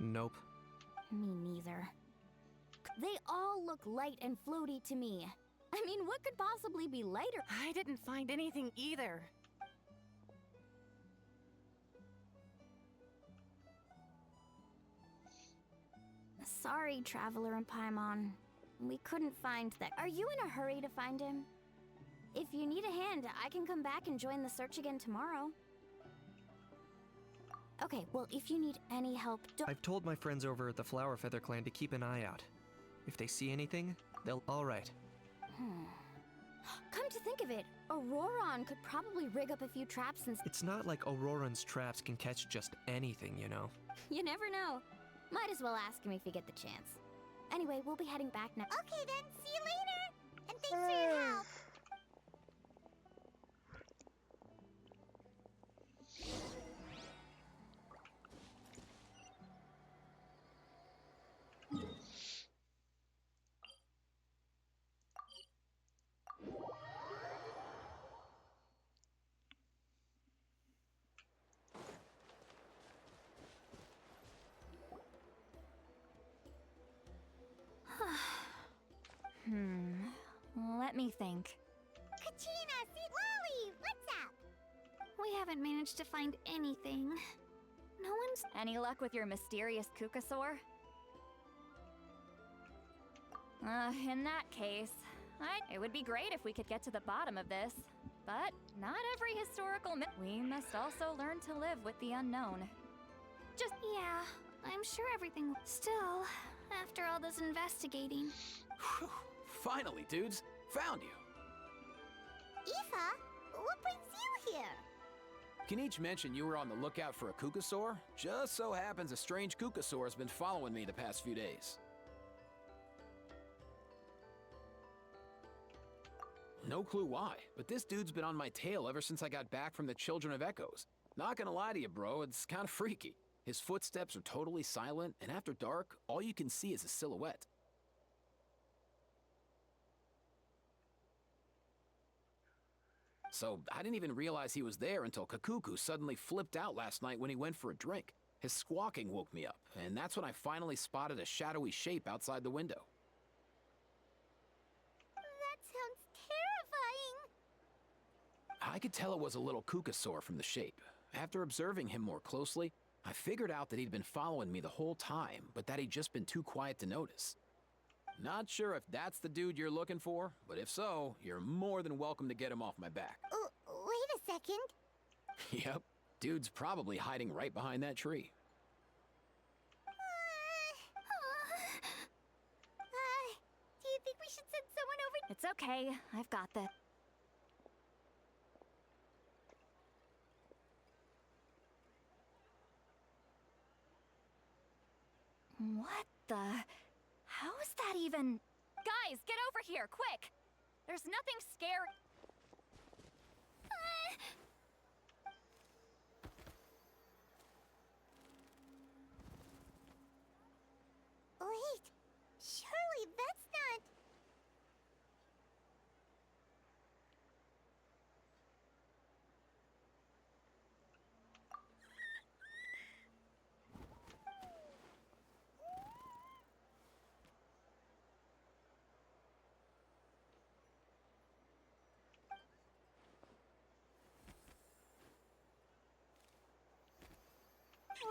Nope. Me neither. They all look light and floaty to me. I mean, what could possibly be lighter? I didn't find anything either. Sorry, Traveler and Paimon. We couldn't find that. Are you in a hurry to find him? If you need a hand, I can come back and join the search again tomorrow. Okay, well, if you need any help, don't— I've told my friends over at the Flower Feather clan to keep an eye out. If they see anything, they'll— Alright. Come to think of it, Auroron could probably rig up a few traps and— It's not like Auroran's traps can catch just anything, you know? You never know. Might as well ask him if you get the chance. Anyway, we'll be heading back now. Okay then, see you later. And thanks for your help. Let me think. Kachina, Lolly, what's up? We haven't managed to find anything. No one's— Any luck with your mysterious Kukusaur? In that case, it would be great if we could get to the bottom of this. But not every historical we must also learn to live with the unknown. Just— Yeah, I'm sure everything— Still, after all this investigating— Whew. Finally, dudes. Found you. Aoife, what brings you here? Can each mention you were on the lookout for a Kukasaur? Just so happens a strange Kukasaur has been following me the past few days. No clue why, but this dude's been on my tail ever since I got back from the Children of Echoes. Not gonna lie to you, bro, it's kinda freaky. His footsteps are totally silent, and after dark, all you can see is a silhouette. So I didn't even realize he was there until Kakuku suddenly flipped out last night when he went for a drink. His squawking woke me up, and that's when I finally spotted a shadowy shape outside the window. That sounds terrifying. I could tell it was a little Kukasaur from the shape. After observing him more closely, I figured out that he'd been following me the whole time, but that he'd just been too quiet to notice. Not sure if that's the dude you're looking for, but if so, you're more than welcome to get him off my back. Oh, wait a second. Yep, dude's probably hiding right behind that tree. Do you think we should send someone over? It's okay. I've got this. What the? How is that even? Guys, get over here, quick! There's nothing scary. Wait, surely that's not...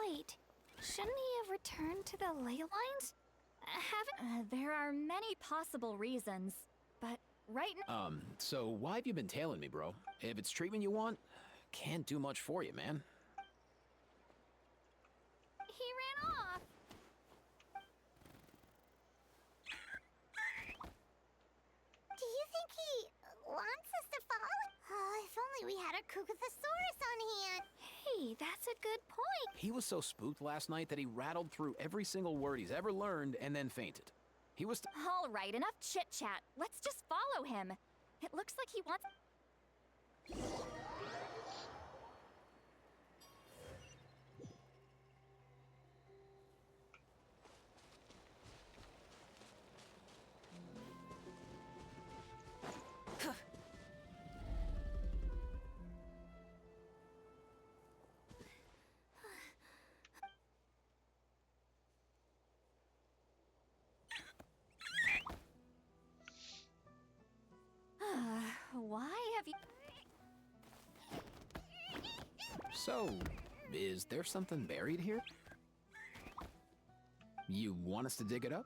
Wait, shouldn't he have returned to the ley lines? Haven't... There are many possible reasons, but right now... So why have you been tailing me, bro? If it's treatment you want, can't do much for you, man. He ran off. Do you think he wants us to follow? Oh, if only we had a Kukathosaurus on hand. Hey, that's a good point. He was so spooked last night that he rattled through every single word he's ever learned and then fainted. He was... All right, enough chit-chat. Let's just follow him. It looks like he wants... Why have you... So, is there something buried here? You want us to dig it up?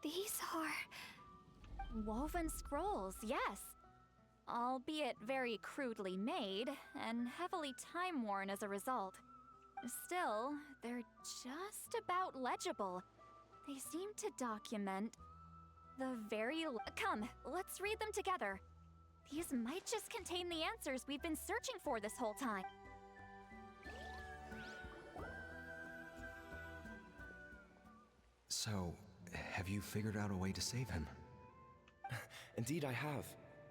These are... woven scrolls, yes. Albeit very crudely made, and heavily time-worn as a result. Still, they're just about legible. They seem to document the very... Come, let's read them together. These might just contain the answers we've been searching for this whole time. So, have you figured out a way to save him? Indeed, I have.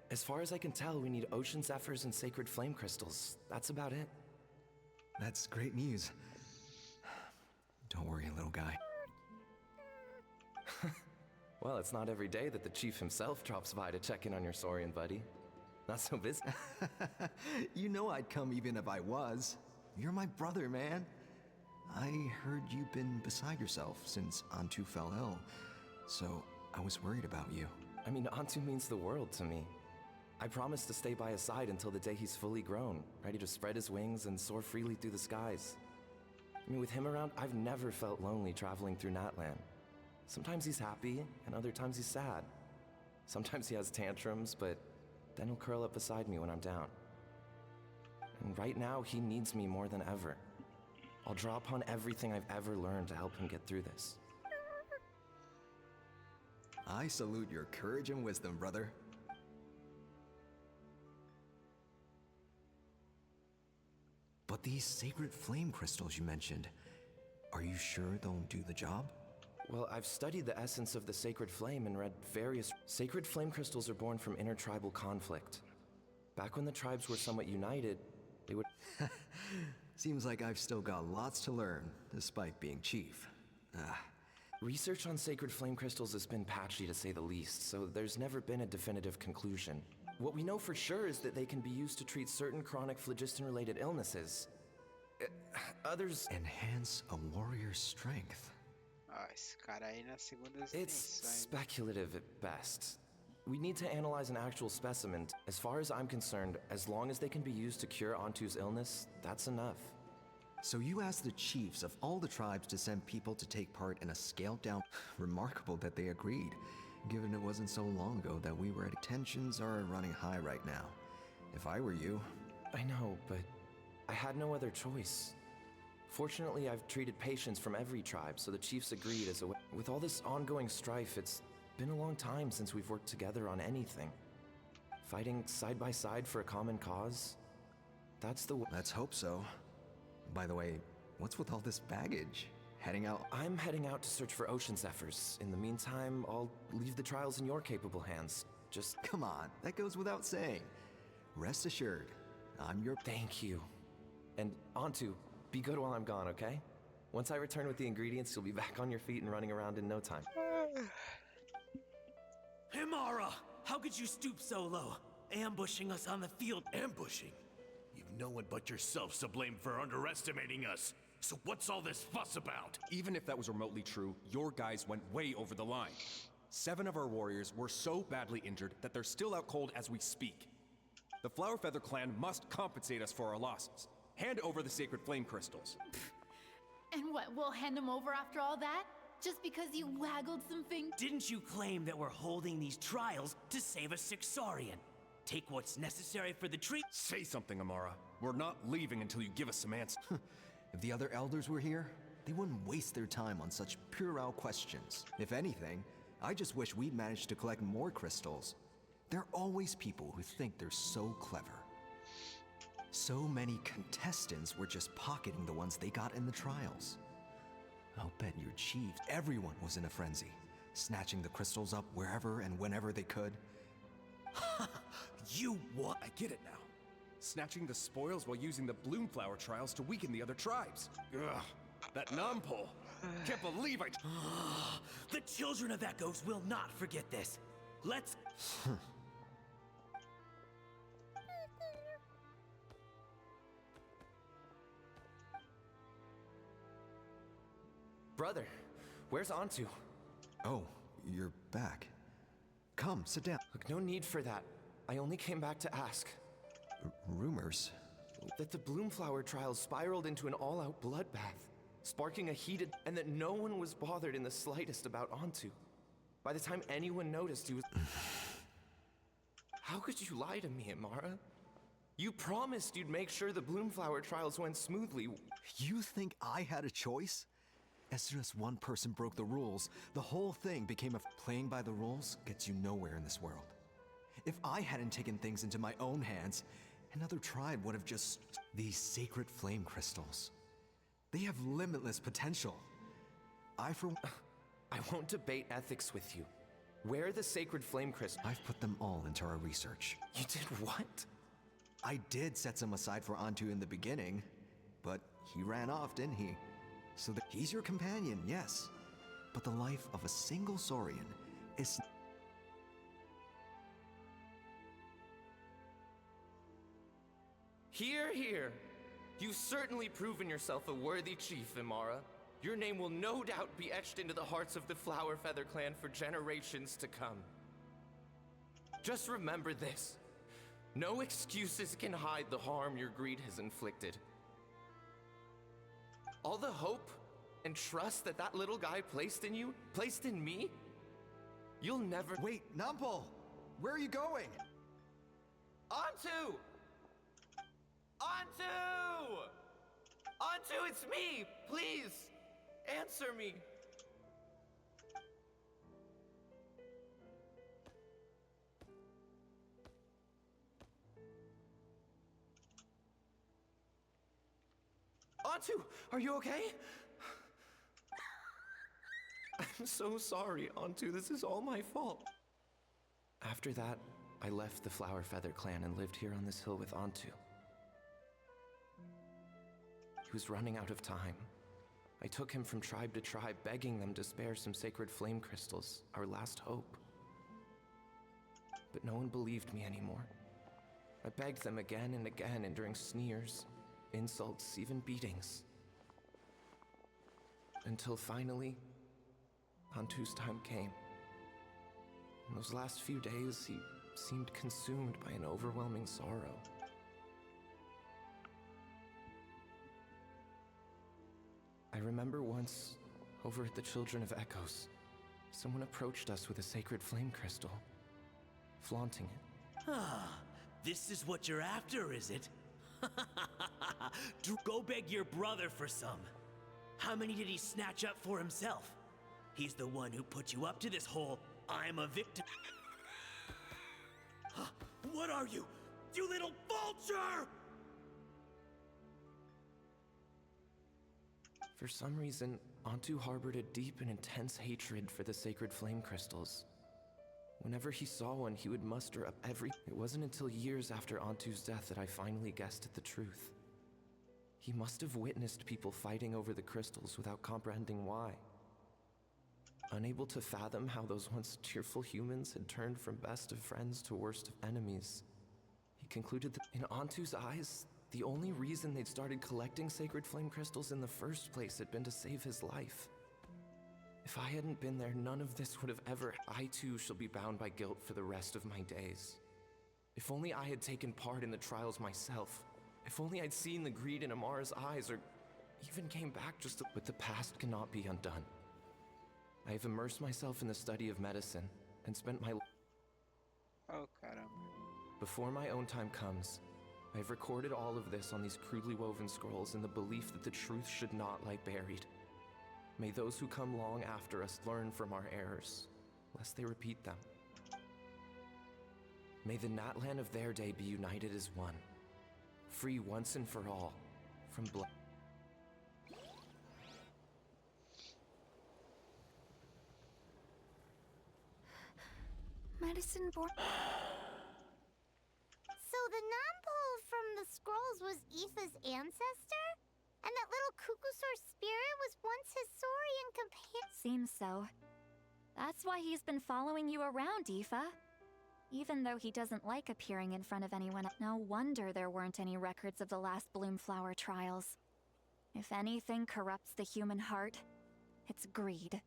As far as I can tell, we need ocean zephyrs and sacred flame crystals. That's about it. That's great news. Don't worry, little guy. Well, it's not every day that the chief himself drops by to check in on your Saurian buddy. Not so busy. You know I'd come even if I was. You're my brother, man. I heard you've been beside yourself since Antu fell ill, so I was worried about you. I mean, Antu means the world to me. I promised to stay by his side until the day he's fully grown, ready to spread his wings and soar freely through the skies. I mean, with him around, I've never felt lonely traveling through Natlan. Sometimes he's happy, and other times he's sad. Sometimes he has tantrums, but then he'll curl up beside me when I'm down. And right now, he needs me more than ever. I'll draw upon everything I've ever learned to help him get through this. I salute your courage and wisdom, brother. But these sacred flame crystals you mentioned, are you sure they'll do the job? Well, I've studied the essence of the sacred flame and read various... Sacred flame crystals are born from intertribal conflict. Back when the tribes were somewhat united, they would... Seems like I've still got lots to learn, despite being chief. Research on sacred flame crystals has been patchy to say the least, so there's never been a definitive conclusion. What we know for sure is that they can be used to treat certain chronic phlogiston-related illnesses. Others... Enhance a warrior's strength. Esse cara aí na segunda It's speculative at best. We need to analyze an actual specimen. As far as I'm concerned, as long as they can be used to cure Antu's illness, that's enough. So you asked the chiefs of all the tribes to send people to take part in a scaled-down... Remarkable that they agreed, given it wasn't so long ago that we were at... Tensions are running high right now. If I were you... I know, but I had no other choice. Fortunately, I've treated patients from every tribe, so the chiefs agreed as a way. With all this ongoing strife, it's been a long time since we've worked together on anything. Fighting side by side for a common cause? That's the way. Let's hope so. By the way, what's with all this baggage? Heading out? I'm heading out to search for ocean zephyrs. In the meantime, I'll leave the trials in your capable hands. Just... Come on, that goes without saying. Rest assured, I'm your... Thank you. And Antu, be good while I'm gone, okay? Once I return with the ingredients, you'll be back on your feet and running around in no time. Himara! How could you stoop so low? Ambushing us on the field. Ambushing? You've no one but yourselves to blame for underestimating us. So what's all this fuss about? Even if that was remotely true, your guys went way over the line. 7 of our warriors were so badly injured that they're still out cold as we speak. The Flower Feather clan must compensate us for our losses. Hand over the sacred flame crystals. And what, we'll hand them over after all that? Just because you waggled some fingers? Didn't you claim that we're holding these trials to save a Sixarian? Take what's necessary for the treat. Say something, Amara. We're not leaving until you give us some answers. If the other elders were here, they wouldn't waste their time on such puerile questions. If anything, I just wish we'd managed to collect more crystals. There are always people who think they're so clever. So many contestants were just pocketing the ones they got in the trials. I'll bet your chief, everyone was in a frenzy, snatching the crystals up wherever and whenever they could. You what? I get it now. Snatching the spoils while using the Bloomflower trials to weaken the other tribes. Ugh, that numpole. Can't believe I... The children of Echoes will not forget this. Let's... Brother, where's Antu? Oh, you're back. Come, sit down. Look, no need for that. I only came back to ask. Rumors? That the Bloomflower trials spiraled into an all-out bloodbath, sparking a heated... and that no one was bothered in the slightest about Antu. By the time anyone noticed, he was... How could you lie to me, Amara? You promised you'd make sure the Bloomflower trials went smoothly. You think I had a choice? As soon as one person broke the rules, the whole thing became a... Playing by the rules gets you nowhere in this world. If I hadn't taken things into my own hands, another tribe would have just... These sacred flame crystals. They have limitless potential. I won't debate ethics with you. Where are the sacred flame crystals? I've put them all into our research. You did what? I did set some aside for Antu in the beginning, but he ran off, didn't he? So he's your companion, yes. But the life of a single Saurian is... Hear, hear. You've certainly proven yourself a worthy chief, Imara. Your name will no doubt be etched into the hearts of the Flower Feather clan for generations to come. Just remember this. No excuses can hide the harm your greed has inflicted. All the hope and trust that that little guy placed in you, placed in me, you'll never... Wait, Numpole! Where are you going? Antu! Antu! Antu, it's me! Please, answer me. Antu, are you okay? I'm so sorry, Antu. This is all my fault. After that, I left the Flower Feather clan and lived here on this hill with Antu. He was running out of time. I took him from tribe to tribe, begging them to spare some sacred flame crystals, our last hope. But no one believed me anymore. I begged them again and again, enduring sneers, insults, even beatings. Until finally, Antu's time came. In those last few days, he seemed consumed by an overwhelming sorrow. I remember once, over at the Children of Echoes, someone approached us with a sacred flame crystal, flaunting it. Ah, this is what you're after, is it? Go beg your brother for some. How many did he snatch up for himself? He's the one who put you up to this whole I'm a victim. What are you? You little vulture! For some reason, Antu harbored a deep and intense hatred for the sacred flame crystals. Whenever he saw one, he would muster up every... It wasn't until years after Antu's death that I finally guessed at the truth. He must have witnessed people fighting over the crystals without comprehending why. Unable to fathom how those once cheerful humans had turned from best of friends to worst of enemies, he concluded that in Antu's eyes, the only reason they'd started collecting sacred flame crystals in the first place had been to save his life. If I hadn't been there, none of this would have ever... I too shall be bound by guilt for the rest of my days. If only I had taken part in the trials myself. If only I'd seen the greed in Amara's eyes, or even came back just to... But the past cannot be undone. I have immersed myself in the study of medicine, and spent my... Oh, caramba. Before my own time comes, I have recorded all of this on these crudely woven scrolls in the belief that the truth should not lie buried. May those who come long after us learn from our errors, lest they repeat them. May the Natlan of their day be united as one, free once and for all from blood. Medicine born. So the non-pole from the scrolls was Aoife's ancestor? And that little Cuckoosaur spirit was once his Saurian companion? Seems so. That's why he's been following you around, Aoife. Even though he doesn't like appearing in front of anyone, no wonder there weren't any records of the last Bloomflower trials. If anything corrupts the human heart, it's greed.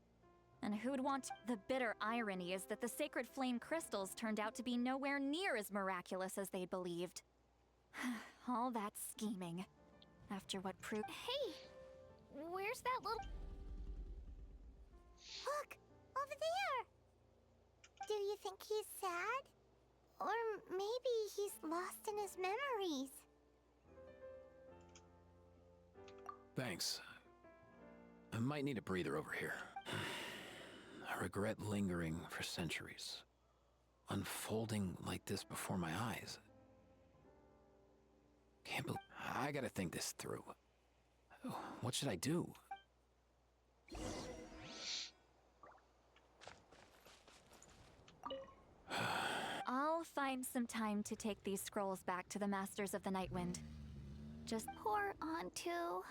And who'd want... The bitter irony is that the sacred flame crystals turned out to be nowhere near as miraculous as they'd believed. All that scheming. After what proved... Hey! Where's that little... Look! Over there! Do you think he's sad? Or maybe he's lost in his memories? Thanks. I might need a breather over here. A regret lingering for centuries. Unfolding like this before my eyes. Can't believe... I gotta think this through. What should I do? I'll find some time to take these scrolls back to the Masters of the Nightwind. Just Poor Antu.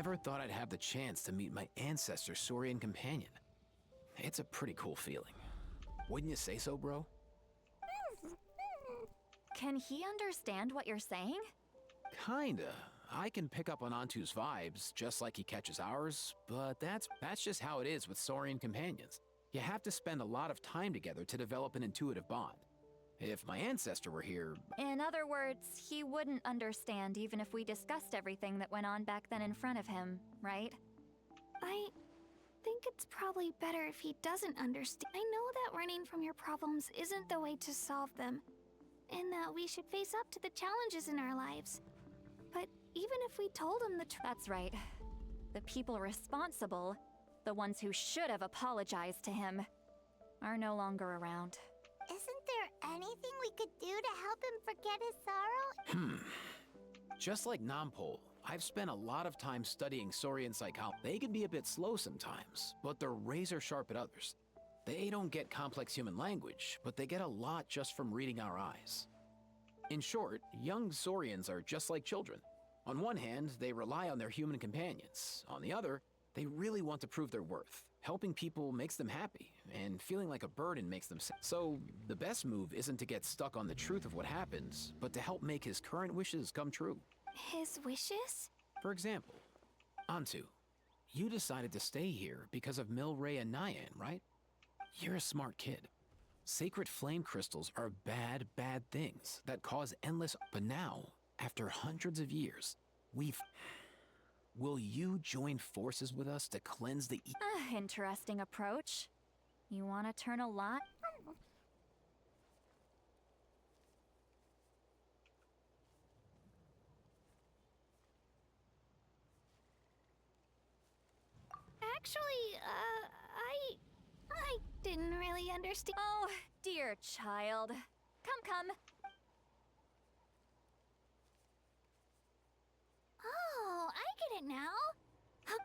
never thought I'd have the chance to meet my ancestor Saurian companion. It's a pretty cool feeling. Wouldn't you say so, bro? Can he understand what you're saying? Kinda. I can pick up on Antu's vibes, just like he catches ours, but that's just how it is with Saurian companions. You have to spend a lot of time together to develop an intuitive bond. If my ancestor were here... In other words, he wouldn't understand even if we discussed everything that went on back then in front of him, right? I think it's probably better if he doesn't understand. I know that running from your problems isn't the way to solve them, and that we should face up to the challenges in our lives. But even if we told him the truth... That's right. The people responsible, the ones who should have apologized to him, are no longer around. Isn't there anything we could do to help him forget his sorrow? Just like Nampol, I've spent a lot of time studying Saurian psychology. They can be a bit slow sometimes, but they're razor sharp at others. They don't get complex human language, but they get a lot just from reading our eyes. In short, young Saurians are just like children. On one hand, they rely on their human companions. On the other, they really want to prove their worth. Helping people makes them happy, and feeling like a burden makes them sad. So, the best move isn't to get stuck on the truth of what happens, but to help make his current wishes come true. His wishes? For example, Antu, you decided to stay here because of Milray and Nyan, right? You're a smart kid. Sacred flame crystals are bad, bad things that cause endless... But now, after hundreds of years, we've... Will you join forces with us to cleanse the... Interesting approach. You want to turn a lot? Actually, I didn't really understand. Oh, dear child. Come. Oh, I get it now.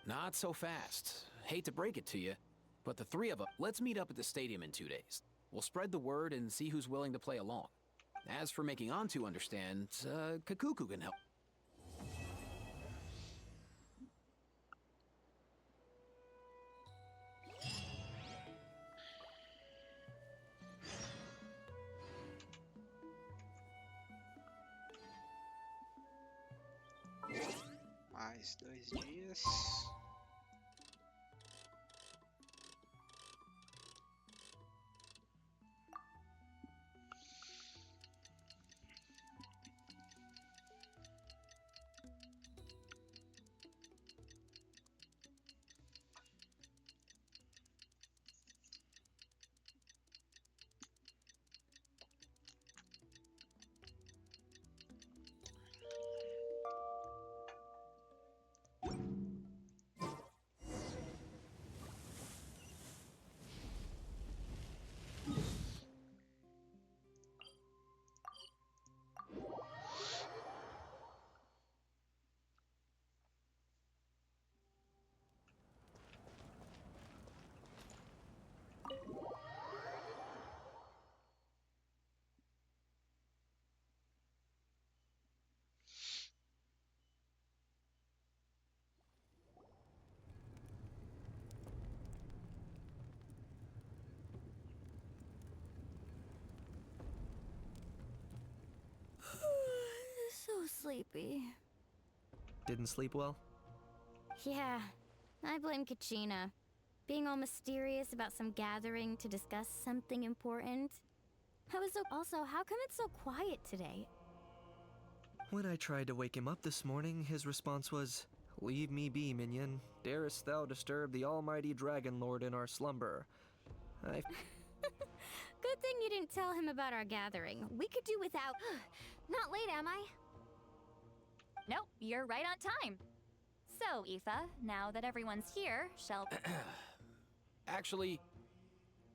Not so fast. Hate to break it to you, but the three of us, let's meet up at the stadium in 2 days. We'll spread the word and see who's willing to play along. As for making Antu understand, Kakuku can help. Mais 2 dias. So sleepy. Didn't sleep well? Yeah, I blame Kachina. Being all mysterious about some gathering to discuss something important. Also, how come it's so quiet today? When I tried to wake him up this morning, his response was, "Leave me be, minion. Darest thou disturb the almighty Dragon Lord in our slumber?" Good thing you didn't tell him about our gathering. We could do without... Not late, am I? Nope, you're right on time. So, Aoife, now that everyone's here, shall... Actually,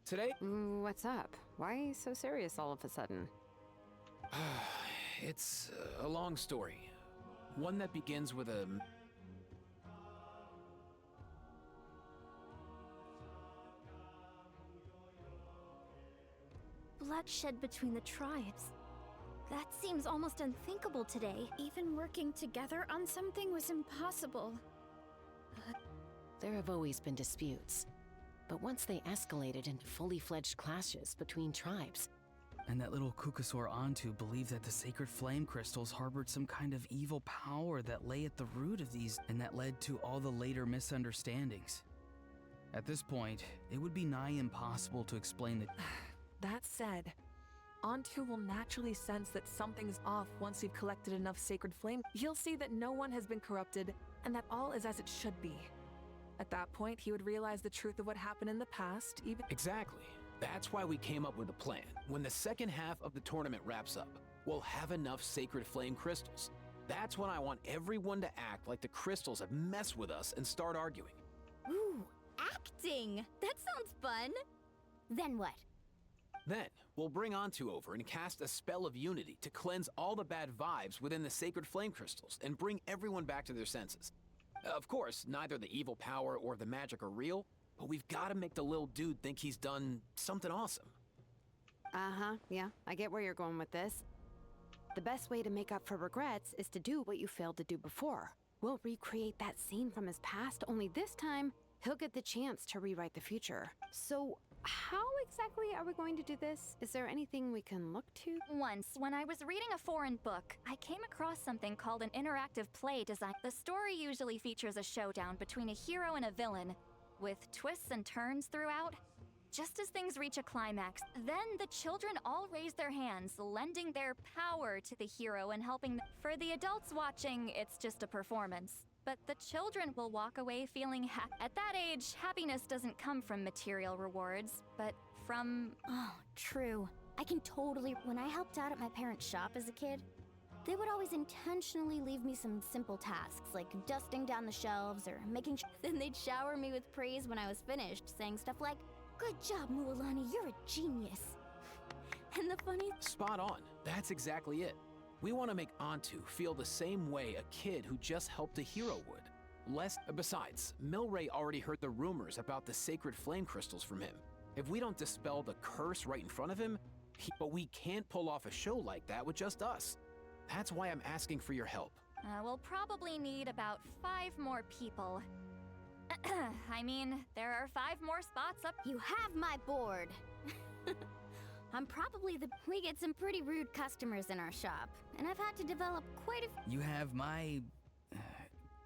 today... What's up? Why so serious all of a sudden? It's a long story. One that begins with a... Bloodshed between the tribes. That seems almost unthinkable today. Even working together on something was impossible. There have always been disputes, but once they escalated into fully fledged clashes between tribes. And that little Kukasaur Antu believed that the sacred flame crystals harbored some kind of evil power that lay at the root of these, and that led to all the later misunderstandings. At this point, it would be nigh impossible to explain the— That said, Antu will naturally sense that something's off once you've collected enough sacred flame. He'll see that no one has been corrupted, and that all is as it should be. At that point, he would realize the truth of what happened in the past, even— Exactly. That's why we came up with a plan. When the second half of the tournament wraps up, we'll have enough sacred flame crystals. That's when I want everyone to act like the crystals have messed with us and start arguing. Ooh, acting! That sounds fun! Then what? Then, we'll bring Antu over and cast a spell of unity to cleanse all the bad vibes within the sacred flame crystals and bring everyone back to their senses. Of course, neither the evil power or the magic are real, but we've got to make the little dude think he's done something awesome. Uh-huh, yeah, I get where you're going with this. The best way to make up for regrets is to do what you failed to do before. We'll recreate that scene from his past, only this time, he'll get the chance to rewrite the future. So, how exactly are we going to do this? Is there anything we can look to? Once, when I was reading a foreign book, I came across something called an interactive play design. The story usually features a showdown between a hero and a villain, with twists and turns throughout. Just as things reach a climax, then the children all raise their hands, lending their power to the hero and helping them. For the adults watching, it's just a performance. But the children will walk away feeling happy. At that age, happiness doesn't come from material rewards, but from— Oh, true. I can totally— When I helped out at my parents' shop as a kid, they would always intentionally leave me some simple tasks, like dusting down the shelves or making sure. Then they'd shower me with praise when I was finished, saying stuff like, "Good job, Mualani, you're a genius." And the funny— Spot on. That's exactly it. We want to make Antu feel the same way a kid who just helped a hero would. Besides, Milray already heard the rumors about the sacred flame crystals from him. If we don't dispel the curse right in front of him, but we can't pull off a show like that with just us. That's why I'm asking for your help. We'll probably need about 5 more people. I mean, there are 5 more spots up. You have my board. I'm probably We get some pretty rude customers in our shop, and I've had to develop quite a— You have my...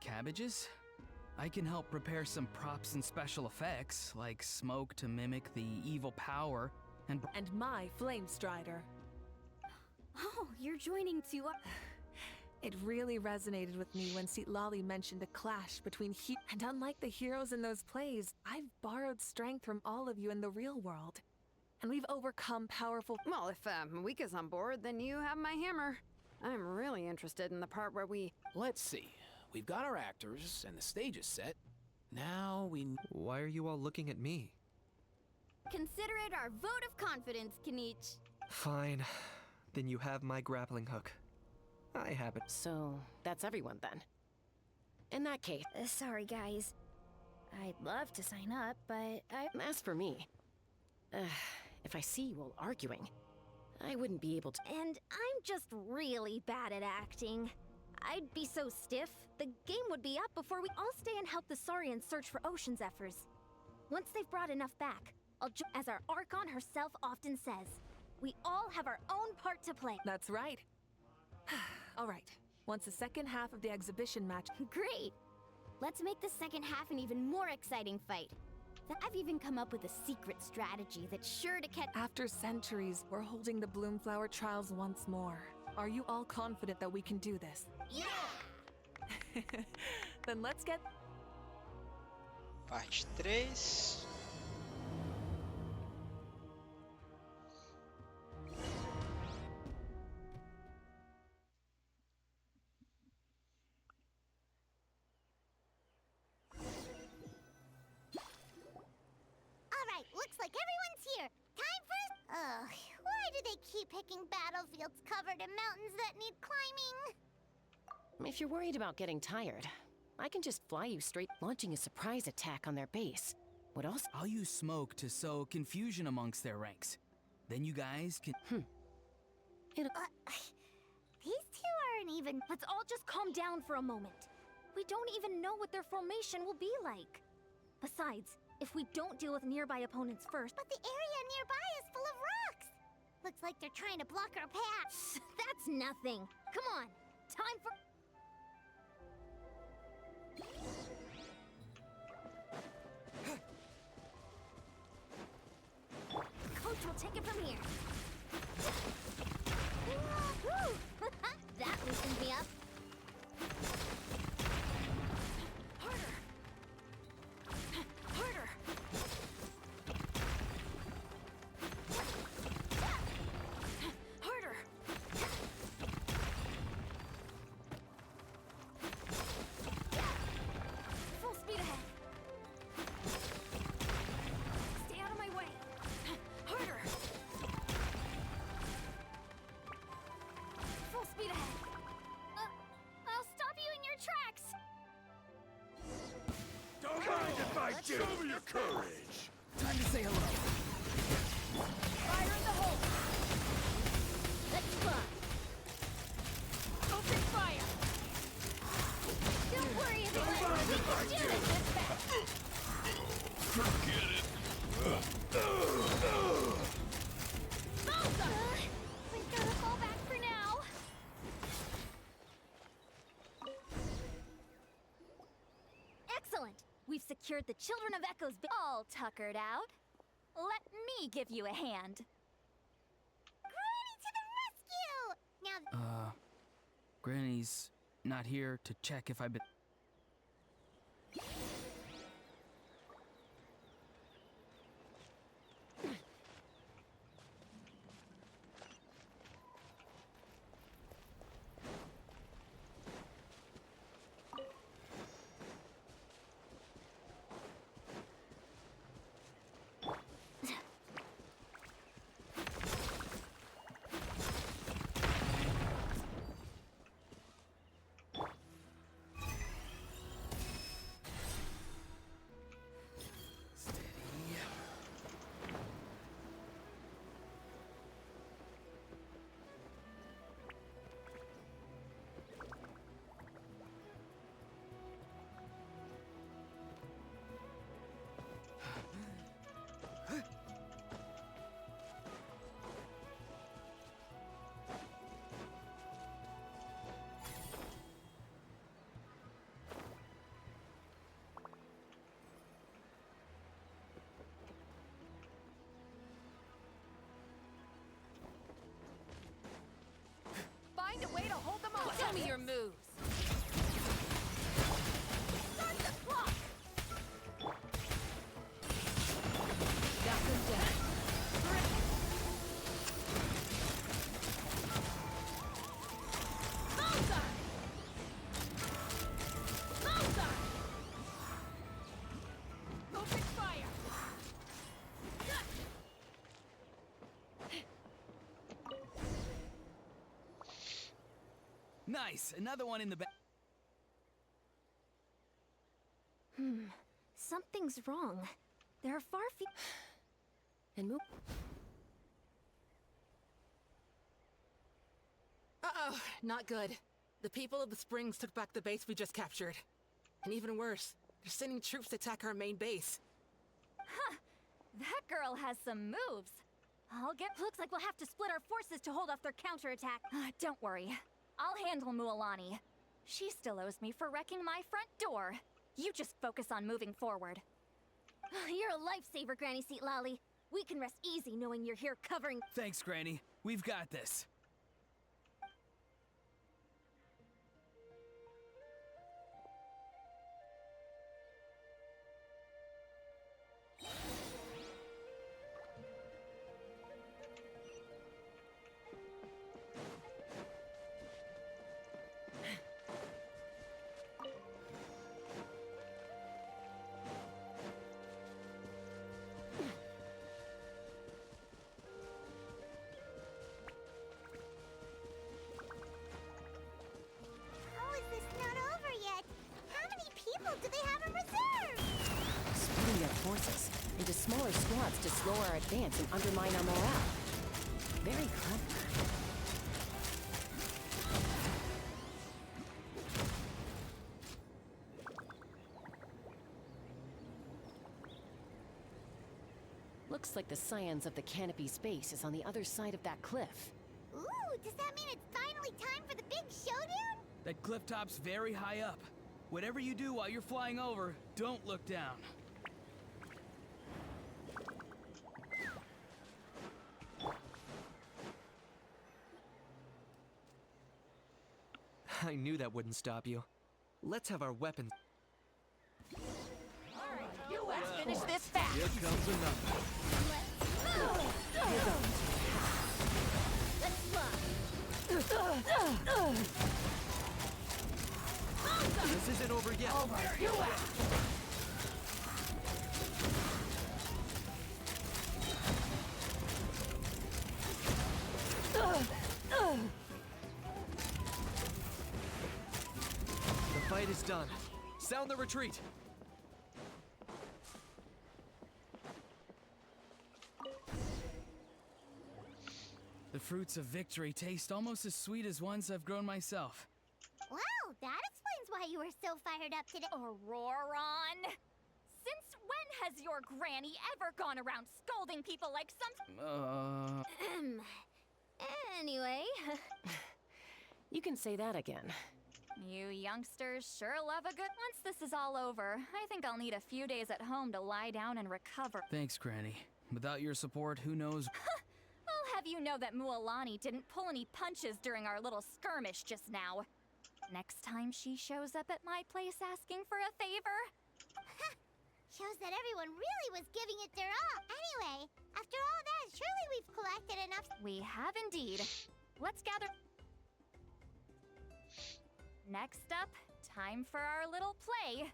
cabbages? I can help prepare some props and special effects, like smoke to mimic the evil power, and my flame strider. Oh, you're joining too. It really resonated with me when Lolly mentioned a clash between and unlike the heroes in those plays, I've borrowed strength from all of you in the real world. And we've overcome powerful— Well, if Mika's on board, then you have my hammer. I'm really interested in the part where we— Let's see. We've got our actors and the stage is set. Now we— Why are you all looking at me? Consider it our vote of confidence, Kanich. Fine. Then you have my grappling hook. I have it. So, that's everyone then. In that case— Sorry, guys. I'd love to sign up, but As for me, if I see you all arguing, I wouldn't be able to— And I'm just really bad at acting. I'd be so stiff, the game would be up before we all stay and help the Saurians search for Ocean Zephyrs. Once they've brought enough back, as our Archon herself often says, we all have our own part to play. That's right. All right. Once the second half of the exhibition match— Great! Let's make the second half an even more exciting fight. I've even come up with a secret strategy that's sure to catch— After centuries, we're holding the Bloomflower trials once more. Are you all confident that we can do this? Yeah! Then let's get— Parte 3. Alright, looks like everyone's here. Time for— Ugh, why do they keep picking battlefields covered in mountains that need climbing? If you're worried about getting tired, I can just fly you straight, launching a surprise attack on their base. What else? I'll use smoke to sow confusion amongst their ranks. Then you guys can— These two aren't even— Let's all just calm down for a moment. We don't even know what their formation will be like. Besides, if we don't deal with nearby opponents first... But the area nearby is full of rocks! Looks like they're trying to block our path. That's nothing. Come on, time for... Coach will take it from here. Woo! That loosened me up. Harder! Harder! Harder! Full speed ahead. Stay out of my way. Harder! Full speed ahead. I'll stop you in your tracks. Don't mind if I do! Show me your courage! Time to say hello. Fire in the hole. Let's fly. Open fire. Don't worry, everyone. We can do this. Forget it! We gotta fall back for now. Excellent. We've secured the Children of Echo's all tuckered out. Let me give you a hand. Granny to the rescue! Now, Granny's not here to check if I've been... Find a way to hold them off. Tell me your moves. Start the clock. Got them down. Bullseye. Bullseye. Open fire. Nice! Another one in the back. Something's wrong. There are far few... And move. Uh-oh, not good. The people of the Springs took back the base we just captured. And even worse, they're sending troops to attack our main base. Huh. That girl has some moves. Looks like we'll have to split our forces to hold off their counterattack. Don't worry. I'll handle Mualani. She still owes me for wrecking my front door. You just focus on moving forward. You're a lifesaver, Granny Seat Lolly. We can rest easy knowing you're here covering... Thanks, Granny. We've got this. how is this not over yet? How many people do they have in reserve? Splitting their forces into smaller squads to slow our advance and undermine our morale. Very clever. Looks like the scions of the canopy's base is on the other side of that cliff. Ooh, does that mean it's finally time for the big showdown? That cliff top's very high up. Whatever you do while you're flying over, don't look down. I knew that wouldn't stop you. Let's have our weapons. Let's finish this fast. Here comes another. This isn't over yet. The fight is done. Sound the retreat. The fruits of victory taste almost as sweet as ones I've grown myself. Wow, that explains why you were so fired up today. Auroron! Since when has your granny ever gone around scolding people like some... Anyway. You can say that again. You youngsters sure love a good... Once this is all over, I think I'll need a few days at home to lie down and recover. Thanks, Granny. Without your support, who knows... I'll have you know that Mualani didn't pull any punches during our little skirmish just now. Next time she shows up at my place asking for a favor... Shows that everyone really was giving it their all. Anyway, after all that, surely we've collected enough... We have indeed. Let's gather... Next up, time for our little play.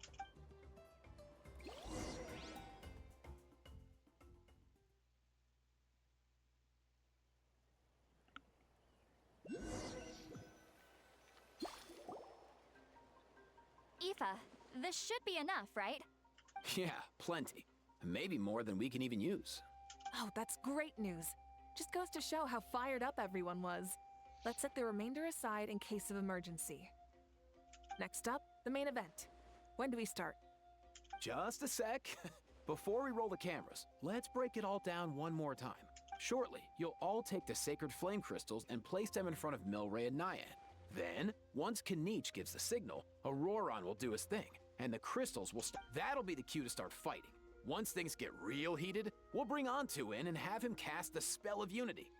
Aoife, this should be enough, right? Yeah, plenty. Maybe more than we can even use. Oh, that's great news. Just goes to show how fired up everyone was. Let's set the remainder aside in case of emergency. Next up, the main event. When do we start? Just a sec. Before we roll the cameras, let's break it all down one more time. Shortly, you'll all take the sacred flame crystals and place them in front of Milray and Nyan. Then, once Kanich gives the signal, Auroron will do his thing, and the crystals will start. That'll be the cue to start fighting. Once things get real heated, we'll bring Antu in and have him cast the spell of unity.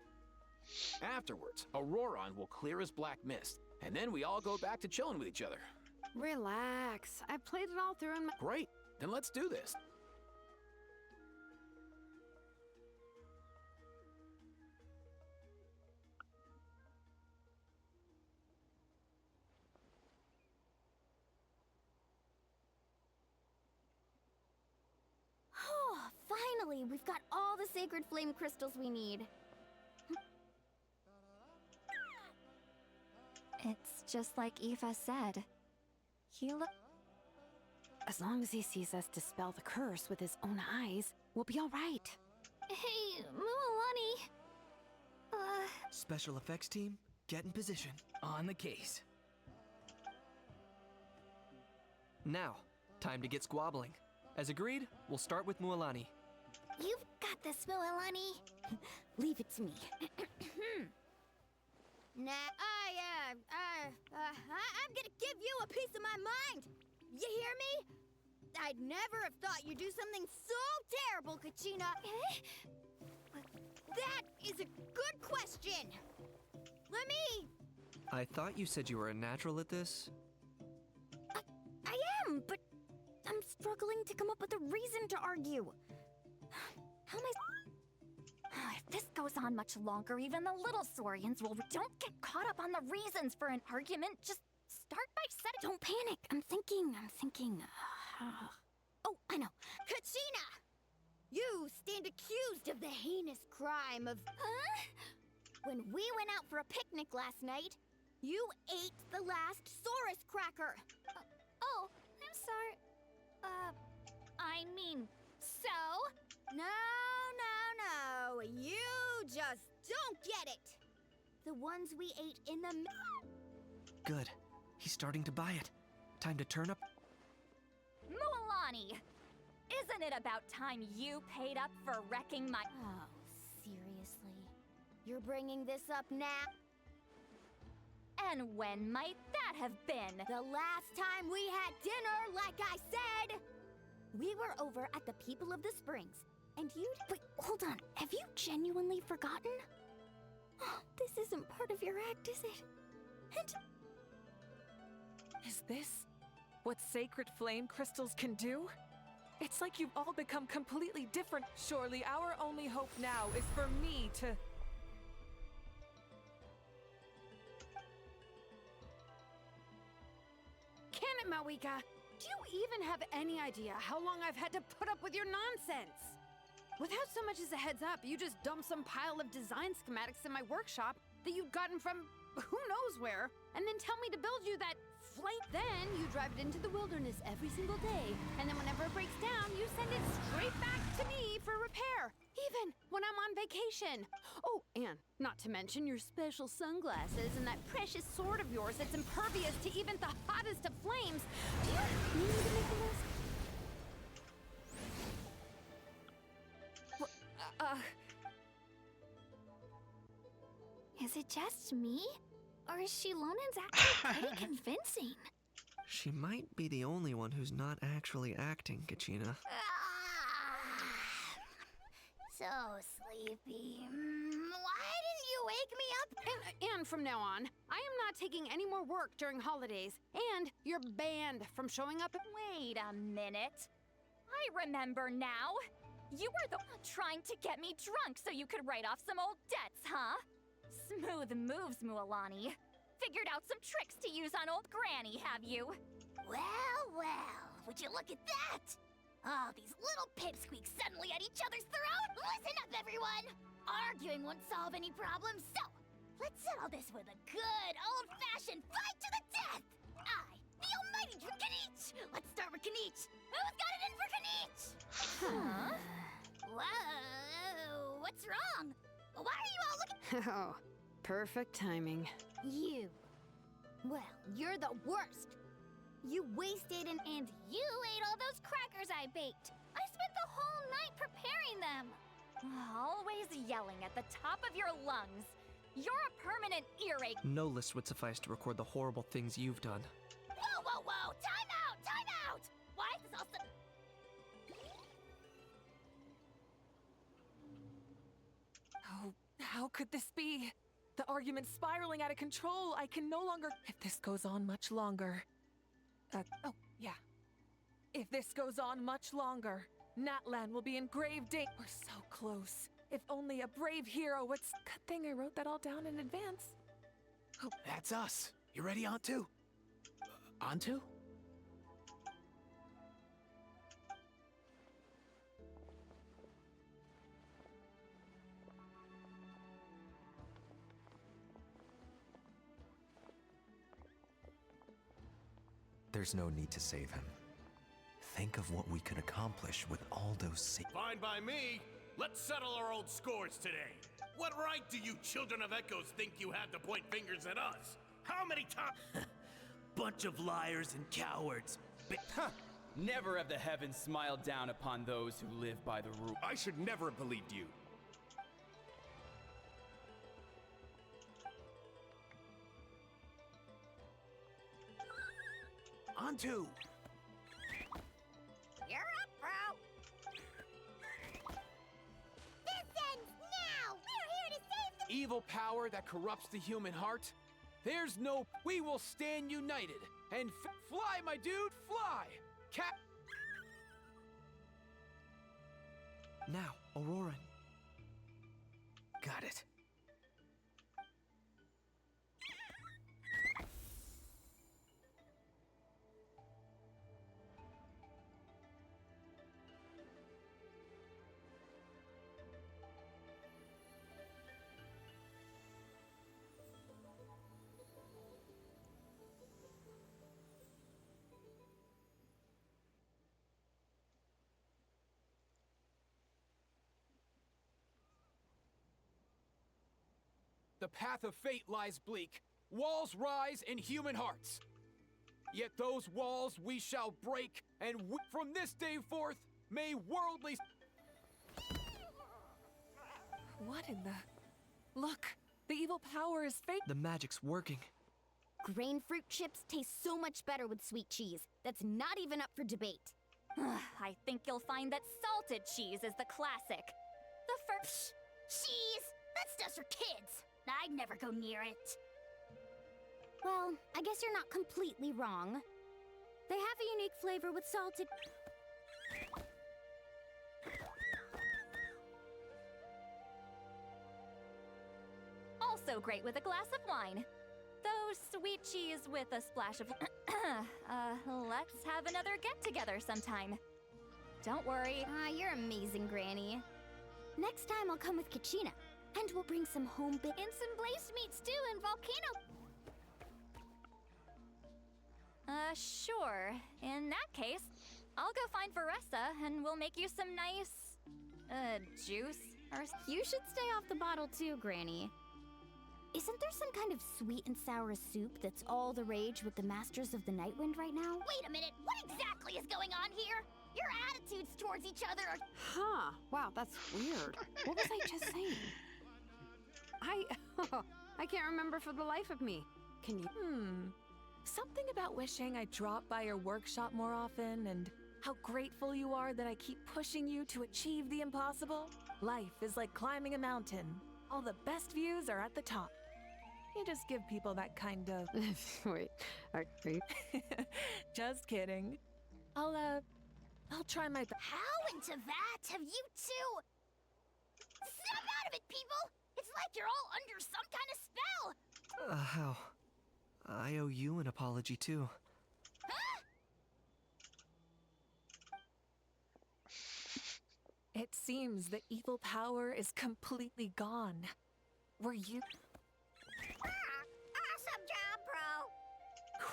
Afterwards, Auroron will clear his black mist, and then we all go back to chilling with each other. Relax. I played it all through in my... Great, then let's do this. Oh, finally, we've got all the sacred flame crystals we need. It's just like Aoife said. As long as he sees us dispel the curse with his own eyes, we'll be all right. Hey, Mualani. Special effects team, get in position. On the case. Now, time to get squabbling. As agreed, we'll start with Mualani. You've got this, Mualani. Leave it to me. Nah, I'm gonna give you a piece of my mind! You hear me? I'd never have thought you'd do something so terrible, Kachina! That is a good question! Let me... I thought you said you were a natural at this. I am, but I'm struggling to come up with a reason to argue. How am I... If this goes on much longer, even the little Saurians will... Don't get caught up on the reasons for an argument. Just start by setting... Don't panic. I'm thinking. Oh, I know. Kachina! You stand accused of the heinous crime of... When we went out for a picnic last night, you ate the last Saurus cracker. Oh, I'm sorry. I mean, so? No. You just don't get it. The ones we ate in the... Good. He's starting to buy it. Time to turn up. Mualani! Isn't it about time you paid up for wrecking my... Oh, seriously? You're bringing this up now? And when might that have been? The last time we had dinner, like I said! We were over at the People of the Springs, and you'd... Wait, hold on. Have you genuinely forgotten? Oh, this isn't part of your act, is it? And... Is this what sacred flame crystals can do? It's like you've all become completely different. Surely our only hope now is for me to... Can it, Mawika? Do you even have any idea how long I've had to put up with your nonsense? Without so much as a heads up, you just dumped some pile of design schematics in my workshop that you'd gotten from who knows where, and then tell me to build you that flight. Then you drive it into the wilderness every single day, and then whenever it breaks down, you send it straight back to me for repair, even when I'm on vacation. Oh, and not to mention your special sunglasses and that precious sword of yours that's impervious to even the hottest of flames. Do you need me to make a list? Is it just me? Or is Shilonen's actually pretty convincing? She might be the only one who's not actually acting, Kachina. So sleepy. Why didn't you wake me up? And from now on, I am not taking any more work during holidays, and you're banned from showing up. Wait a minute. I remember now. You were the one trying to get me drunk so you could write off some old debts, huh? Smooth moves, Mualani. Figured out some tricks to use on old Granny, have you? Well, would you look at that? Oh, these little pipsqueaks suddenly at each other's throat. Listen up, everyone! Arguing won't solve any problems, so let's settle this with a good old-fashioned fight to the death! I, the almighty Kanich! Let's start with Kanich! Who's got it in for Kanich? Huh? Whoa, what's wrong? Why are you all looking... Oh, perfect timing. You. Well, you're the worst. You wasted and You ate all those crackers I baked. I spent the whole night preparing them. Always yelling at the top of your lungs. You're a permanent earache. No list would suffice to record the horrible things you've done. Whoa! Time out! Why is this all so... Oh, how could this be? The argument's spiraling out of control. I can no longer... If this goes on much longer... oh, yeah. If this goes on much longer, Natlan will be in grave danger. We're so close. If only a brave hero would... Good thing I wrote that all down in advance. Oh, that's us. You ready, Antu? Antu? There's no need to save him. Think of what we could accomplish with all those Fine by me. Let's settle our old scores today. What right do you children of Echoes think you had to point fingers at us? How many times? Bunch of liars and cowards. Never have the heavens smiled down upon those who live by the rule. I should never have believed you. Antu! You're up, bro! This ends now! We're here to save the... Evil power that corrupts the human heart? There's no... We will stand united and fly, my dude, fly! Now, Auroran. Got it. The path of fate lies bleak. Walls rise in human hearts. Yet those walls we shall break, and from this day forth, May worldly... What in the... Look! The evil power is fake. The magic's working. Grain fruit chips taste so much better with sweet cheese. That's not even up for debate. I think you'll find that salted cheese is the classic. The first... Cheese! That stuff's for kids. I'd never go near it. Well, I guess you're not completely wrong. They have a unique flavor with salted... Also great with a glass of wine. Though sweet cheese with a splash of... let's have another get-together sometime. Don't worry. You're amazing, Granny. Next time I'll come with Kachina, and we'll bring some home and some blazed meats too, and volcano... Sure. In that case, I'll go find Varessa, and we'll make you some nice... juice or... You should stay off the bottle too, Granny. Isn't there some kind of sweet and sour soup that's all the rage with the Masters of the Nightwind right now? Wait a minute, what exactly is going on here? Your attitudes towards each other are... Huh. Wow, that's weird. What was I just saying? I can't remember for the life of me. Can you... Something about wishing I dropped by your workshop more often, and how grateful you are that I keep pushing you to achieve the impossible. Life is like climbing a mountain. All the best views are at the top. You just give people that kind of... Wait, are you... Just kidding. I'll try my best. How into that have you two... Snap out of it, people! It's like you're all under some kind of spell! How? I owe you an apology, too. Huh? It seems the evil power is completely gone. Were you... Awesome job, bro!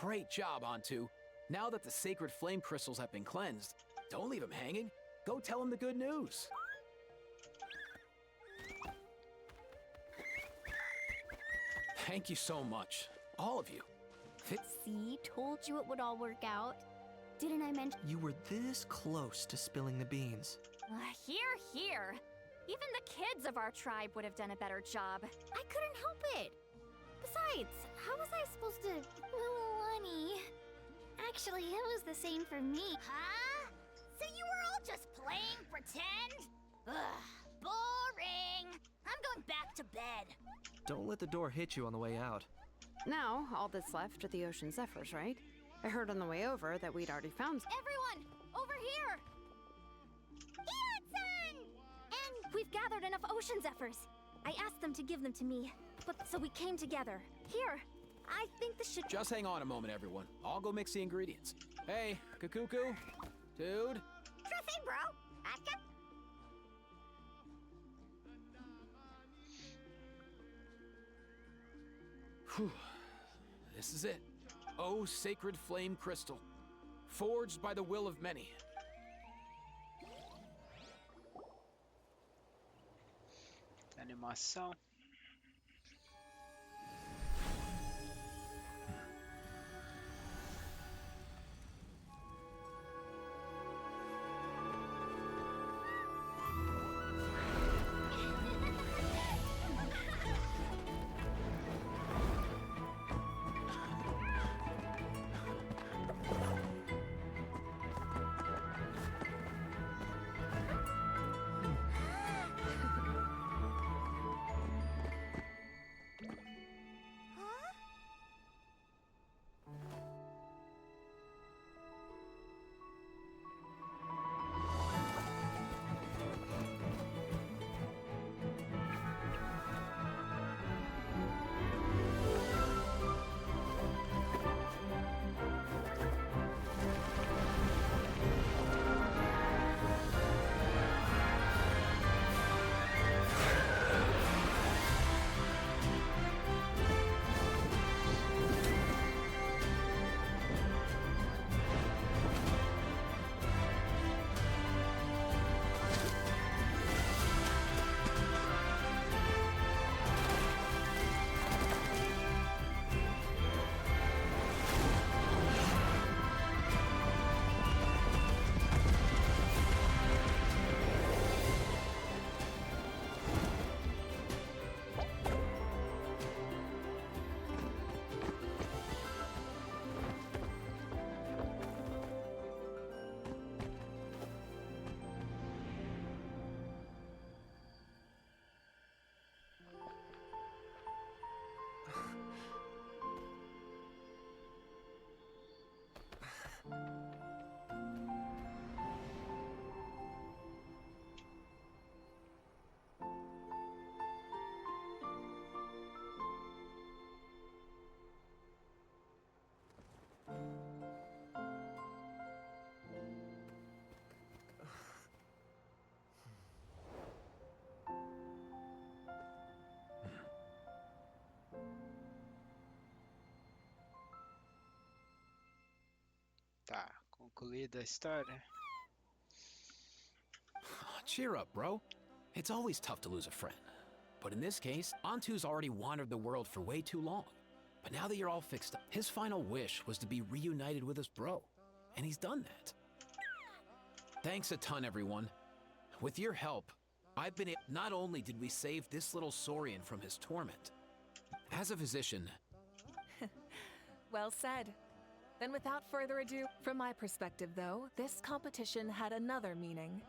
Great job, Antu. Now that the sacred flame crystals have been cleansed, don't leave him hanging. Go tell him the good news. Thank you so much. All of you. See, told you it would all work out. Didn't I mention... You were this close to spilling the beans. Here. Even the kids of our tribe would have done a better job. I couldn't help it. Besides, how was I supposed to... Honey. Actually, it was the same for me. Huh? So you were all just playing pretend? Ugh, boring. I'm going back to bed. Don't let the door hit you on the way out. Now, all that's left are the Ocean Zephyrs, right? I heard on the way over that we'd already found... Everyone! Over here! Ian-san! And we've gathered enough Ocean Zephyrs. I asked them to give them to me, but so we came together. Here, I think this should... Just hang on a moment, everyone. I'll go mix the ingredients. Hey, Kakuku? Dude? Sure thing, bro. I've got... Whew. This is it. Oh, sacred flame crystal. Forged by the will of many. Animação. Tá, concluída a história. Cheer up, bro. It's always tough to lose a friend. But in this case, Antu's already wandered the world for way too long. But now that you're all fixed up, his final wish was to be reunited with his bro. And he's done that. Thanks a ton, everyone. With your help, I've been able— Not only did we save this little Saurian from his torment, as a physician— Well said. Then without further ado, from my perspective though, this competition had another meaning.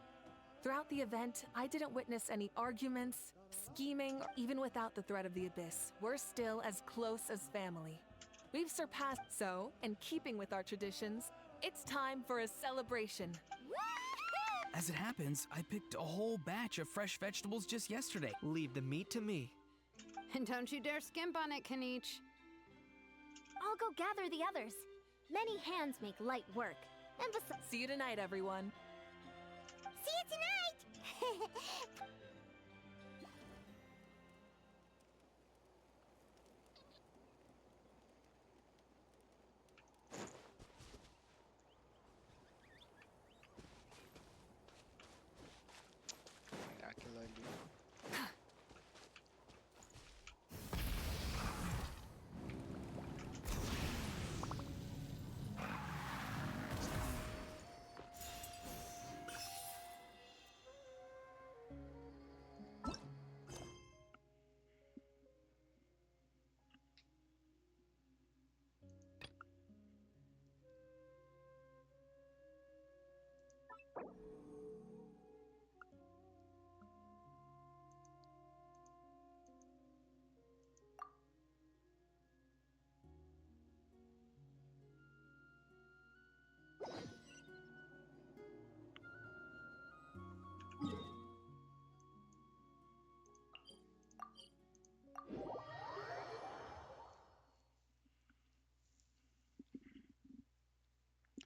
Throughout the event, I didn't witness any arguments, scheming, or even without the threat of the Abyss, we're still as close as family. We've surpassed, so, in keeping with our traditions, it's time for a celebration. As it happens, I picked a whole batch of fresh vegetables just yesterday. Leave the meat to me. And don't you dare skimp on it, Kanich. I'll go gather the others. Many hands make light work. And besides— See you tonight, everyone. See you tonight! Pegar aquilo ali.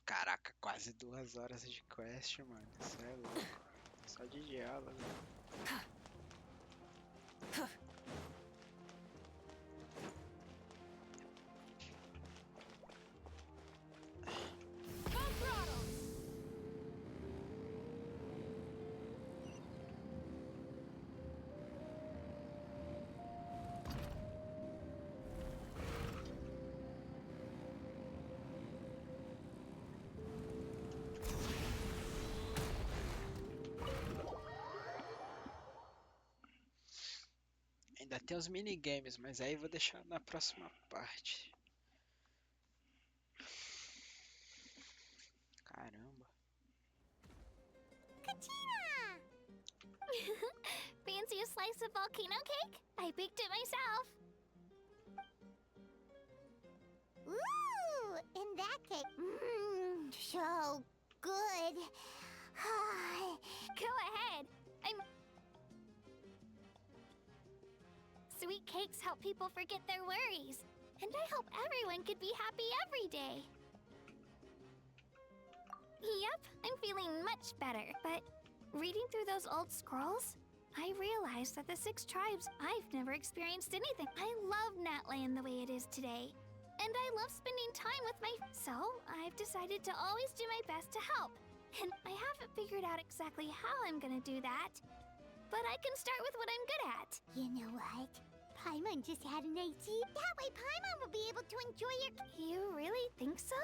Caraca, quase 2 horas de quest, mano. Isso é louco. Só de diálogo. Ainda tem os minigames, mas aí eu vou deixar na próxima parte. Caramba. Katina! Fancy a slice of volcano cake? I baked it myself. Ooh, and that cake, so good. Go ahead. Sweet cakes help people forget their worries. And I hope everyone could be happy every day. Yep, I'm feeling much better. But reading through those old scrolls, I realized that the 6 tribes, I've never experienced anything. I love Natland the way it is today. And I love spending time with So, I've decided to always do my best to help. And I haven't figured out exactly how I'm gonna do that. But I can start with what I'm good at. You know what? Paimon just had an idea. That way Paimon will be able to enjoy your... You really think so?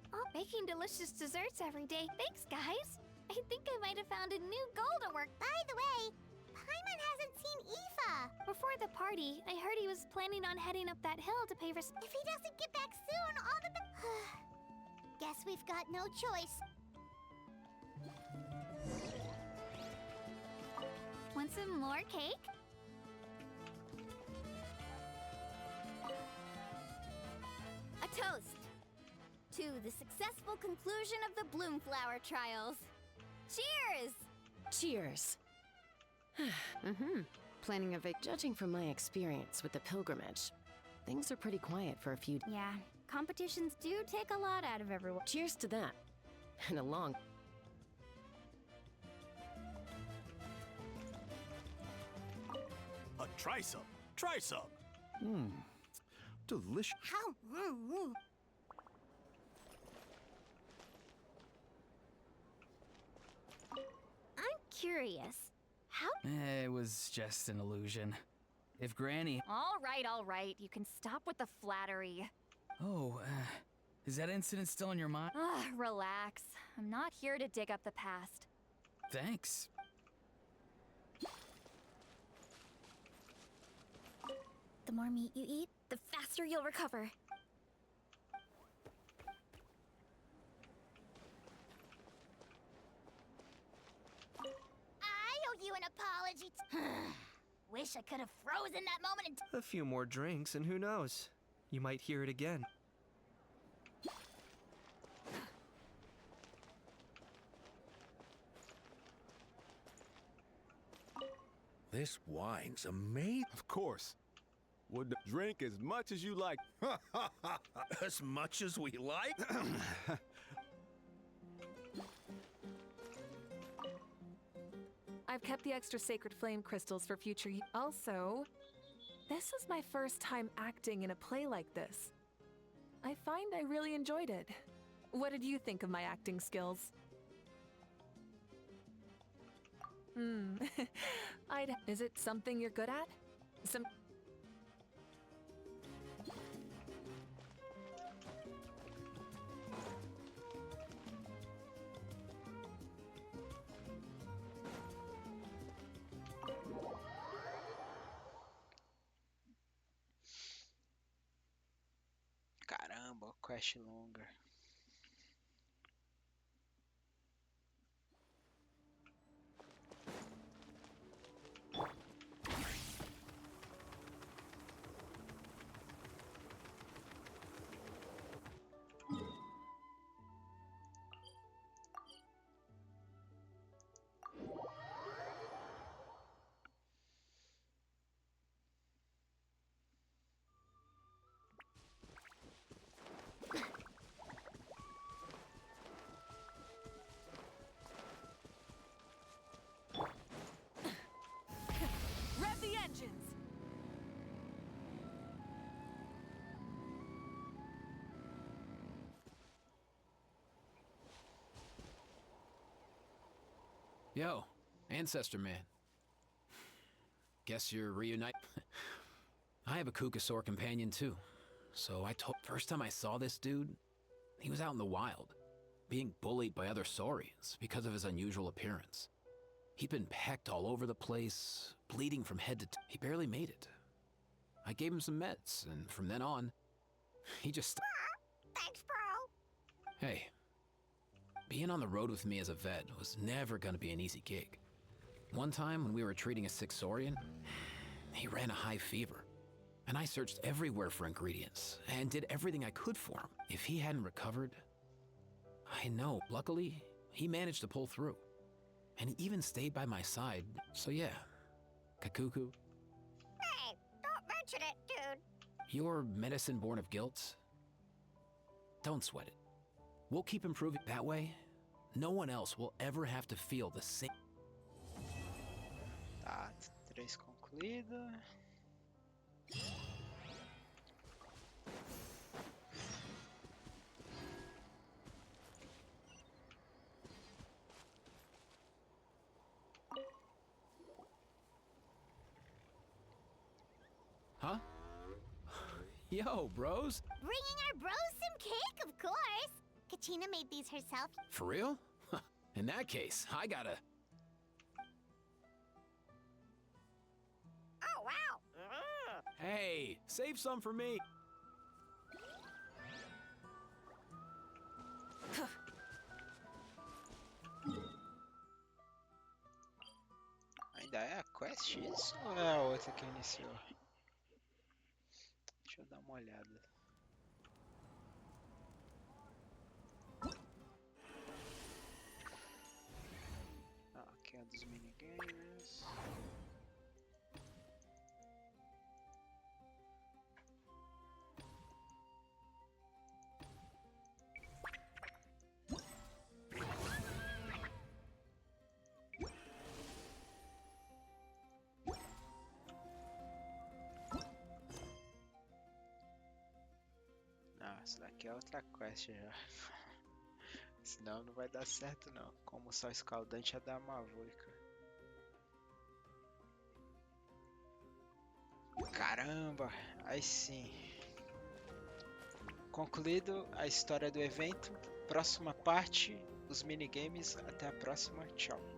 I'm baking delicious desserts every day. Thanks, guys. I think I might have found a new goal to work. By the way, Paimon hasn't seen Aoife. Before the party, I heard he was planning on heading up that hill to pay respect. If he doesn't get back soon, all the... Guess we've got no choice. Want some more cake? A toast to the successful conclusion of the Bloomflower trials. Cheers! Cheers. Planning a Judging from my experience with the pilgrimage, things are pretty quiet for a few. Yeah, competitions do take a lot out of everyone. Cheers to that. And a long. Try some. Try some. Delicious. How? I'm curious. How? It was just an illusion. If Granny. All right. You can stop with the flattery. Oh, is that incident still in your mind? Relax. I'm not here to dig up the past. Thanks. The more meat you eat, the faster you'll recover. I owe you an apology. Wish I could have frozen that moment. A few more drinks, and who knows? You might hear it again. This wine's amazing. Of course. Would drink as much as you like. As much as we like? I've kept the extra sacred flame crystals for future use. Also, this is my first time acting in a play like this. I find I really enjoyed it. What did you think of my acting skills? Is it something you're good at? Caramba, quest longa. Rev the engines! Yo, Ancestor Man. Guess you're reunite. I have a Kukasaur companion too. So first time I saw this dude, he was out in the wild, being bullied by other saurians because of his unusual appearance. He'd been pecked all over the place, bleeding from head to toe. He barely made it. I gave him some meds, and from then on, he just... Thanks, bro. Hey, being on the road with me as a vet was never gonna be an easy gig. One time when we were treating a sick saurian, he ran a high fever, and I searched everywhere for ingredients and did everything I could for him. If he hadn't recovered, I know, luckily, he managed to pull through. And he even stayed by my side, so yeah, Kakuku. Hey, don't mention it, dude. Your medicine born of guilt? Don't sweat it. We'll keep improving that way. No one else will ever have to feel the same. Tá, 3 concluído. Huh? Yo, bros. Bringing our bros some cake, of course. Katrina made these herself. For real? In that case, I gotta... Oh, wow. Hey, save some for me. Ainda é a quest isso? Ou é a outra que iniciou? Deixa eu dar uma olhada. isso daqui é outra quest já. Senão não vai dar certo não. Como só escaldante é da Mavôica. Caramba, aí sim. Concluído a história do evento. Próxima parte, os minigames. Até a próxima, tchau.